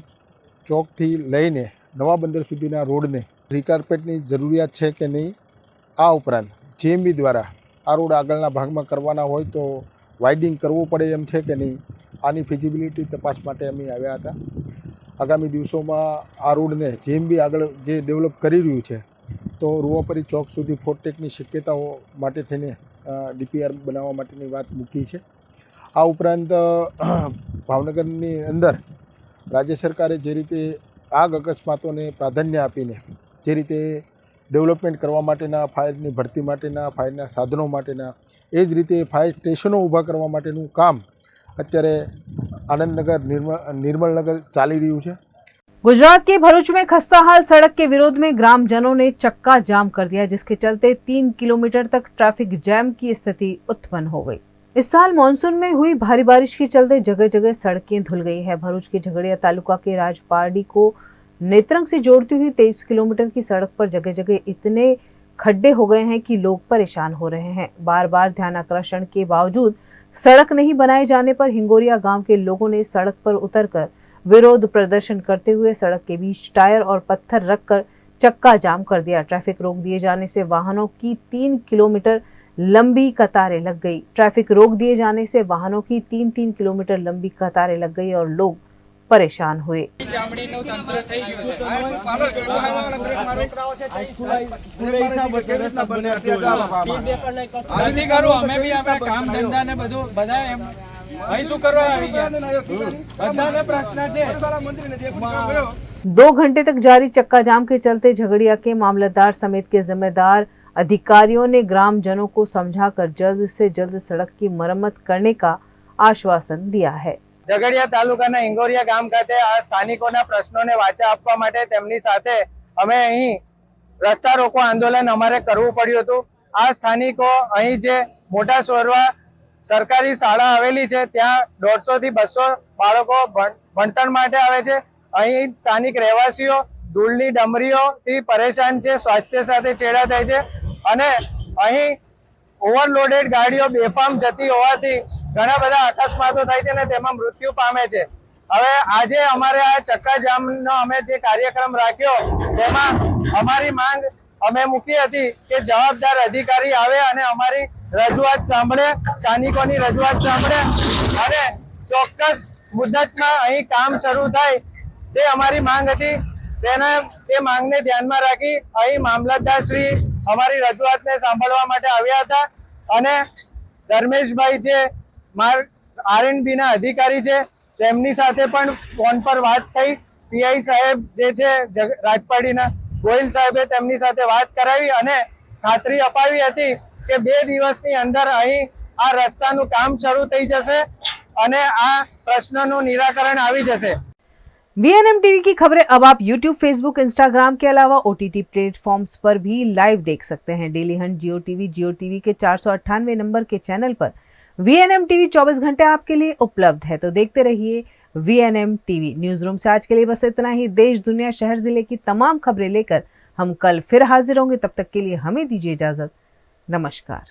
चौक थी लईने नवा बंदर सुधीना रोडने रिकार्पेटनी जरूरियात है कि नहीं, आ उपरांत जीएमबी द्वारा आ रोड आगळना भागमां करवाना होय तो वाइडिंग करवू पड़े एम है कि नहीं, आनी फिजिबिलिटी तपास माटे अमे आव्या हता। आगामी दिवसों में आ रोड ने जीएमबी आगळ जे डेवलप करी रह्युं छे तो रुआपरी चौक सुधी फोरटेकनी शक्यताओ माटे थईने डीपीआर बनाववा माटेनी वात मूकी छे। आ उपरांत भावनगरनी अंदर राज्य सरकारे जे रीते आग अकस्मातोने प्राधान्य आपीने जे रीते डेवलपमेंट करवा माटेना, फायरनी भरती माटेना, फायरना साधनों माटेना, ए ज रीते फायर स्टेशनों ऊभा करवा माटेनुं काम अत्यारे आनंदनगर निर्मलनगर चाली रह्युं छे। गुजरात के भरूच में खस्ता हाल सड़क के विरोध में ग्रामजनों ने चक्का जाम कर दिया, जिसके चलते 3 किलोमीटर तक ट्रैफिक जैम की स्थिति उत्पन्न हो गई। इस साल मानसून में हुई भारी बारिश के चलते जगह जगह सड़कें धुल गई है। भरूच के झगड़िया तालुका के राजपारडी को नेत्रंग से जोड़ती हुई 23 किलोमीटर की सड़क पर जगह जगह इतने खड्डे हो गए हैं कि लोग परेशान हो रहे हैं। बार बार ध्यान आकर्षण के बावजूद सड़क नहीं बनाए जाने पर हिंगोरिया गांव के लोगों ने सड़क पर उतरकर विरोध प्रदर्शन करते हुए सड़क के बीच टायर और पत्थर रखकर चक्का जाम कर दिया। ट्रैफिक रोक दिए जाने से वाहनों की 3 किलोमीटर लंबी कतारें लग गई। ट्रैफिक रोक दिए जाने से वाहनों की 3-3 किलोमीटर लंबी कतारें लग गई और लोग परेशान हुए। दो घंटे तक जारी चक्का जाम के चलते झगड़िया के मामलतदार समेत के जिम्मेदार अधिकारियों ने ग्रामजनों को समझाकर जल्द से जल्द सड़क की मरम्मत करने का आश्वासन दिया है। ઝઘડિયા તાલુકાના ઇંગોરિયા ગામ ખાતે આ સ્થાનિકોના પ્રશ્નોને વાચા આપવા માટે તેમની સાથે અમે અહીં રસ્તા રોકો આંદોલન અમારે કરવું પડ્યું હતું। આ સ્થાનિકો અહીં જે મોટા સોરવા સરકારી શાળા આવેલી છે ત્યાં 150 થી 200 બાળકો ભણતર માટે આવે છે। અહીં સ્થાનિક રહેવાસીઓ ધૂળની ડમરીઓથી પરેશાન છે, સ્વાસ્થ્ય સાથે ચેડા થાય છે અને અહીં ઓવરલોડેડ ગાડીઓ બેફામ જતી હોવાથી ઘણા બધા અકસ્માતો થાય છે ને તેમાં મૃત્યુ પામે છે। હવે આજે અમારે આ ચક્કા જામનો અમે જે કાર્યક્રમ રાખ્યો તેમાં અમારી માંગ અમે મૂકી હતી કે જવાબદાર અધિકારી આવે અને અમારી રજૂઆત સાંભળે, સ્થાનિકોની રજૂઆત સાંભળે અને ચોક્કસ મુદ્દતમાં અહીં કામ શરૂ થાય તે અમારી માંગ હતી। તે માંગને ધ્યાનમાં રાખી અહીં મામલતદાર શ્રી અમારી રજૂઆતને સાંભળવા માટે આવ્યા હતા અને ધર્મેશભાઈ જે R&B ના અધિકારી છે તેમની સાથે પણ ફોન પર વાત થઈ। પીઆઈ સાહેબ જે છે રાજપાડીના ગોહિલ સાહેબે તેમની સાથે વાત કરાવી અને ખાતરી અપાવી હતી કે 2 દિવસની અંદર અહીં આ રસ્તાનું કામ શરૂ થઈ જશે અને આ પ્રશ્નનું નિરાકરણ આવી જશે। VNM टीवी की खबरें अब आप YouTube, Facebook, Instagram के अलावा OTT प्लेटफॉर्म्स पर भी लाइव देख सकते हैं। डेली हंट जियो टीवी के 498 नंबर के चैनल पर VNM टीवी 24 घंटे आपके लिए उपलब्ध है, तो देखते रहिए VNM टीवी। न्यूज रूम से आज के लिए बस इतना ही। देश, दुनिया, शहर, जिले की तमाम खबरें लेकर हम कल फिर हाजिर होंगे। तब तक के लिए हमें दीजिए इजाजत। नमस्कार।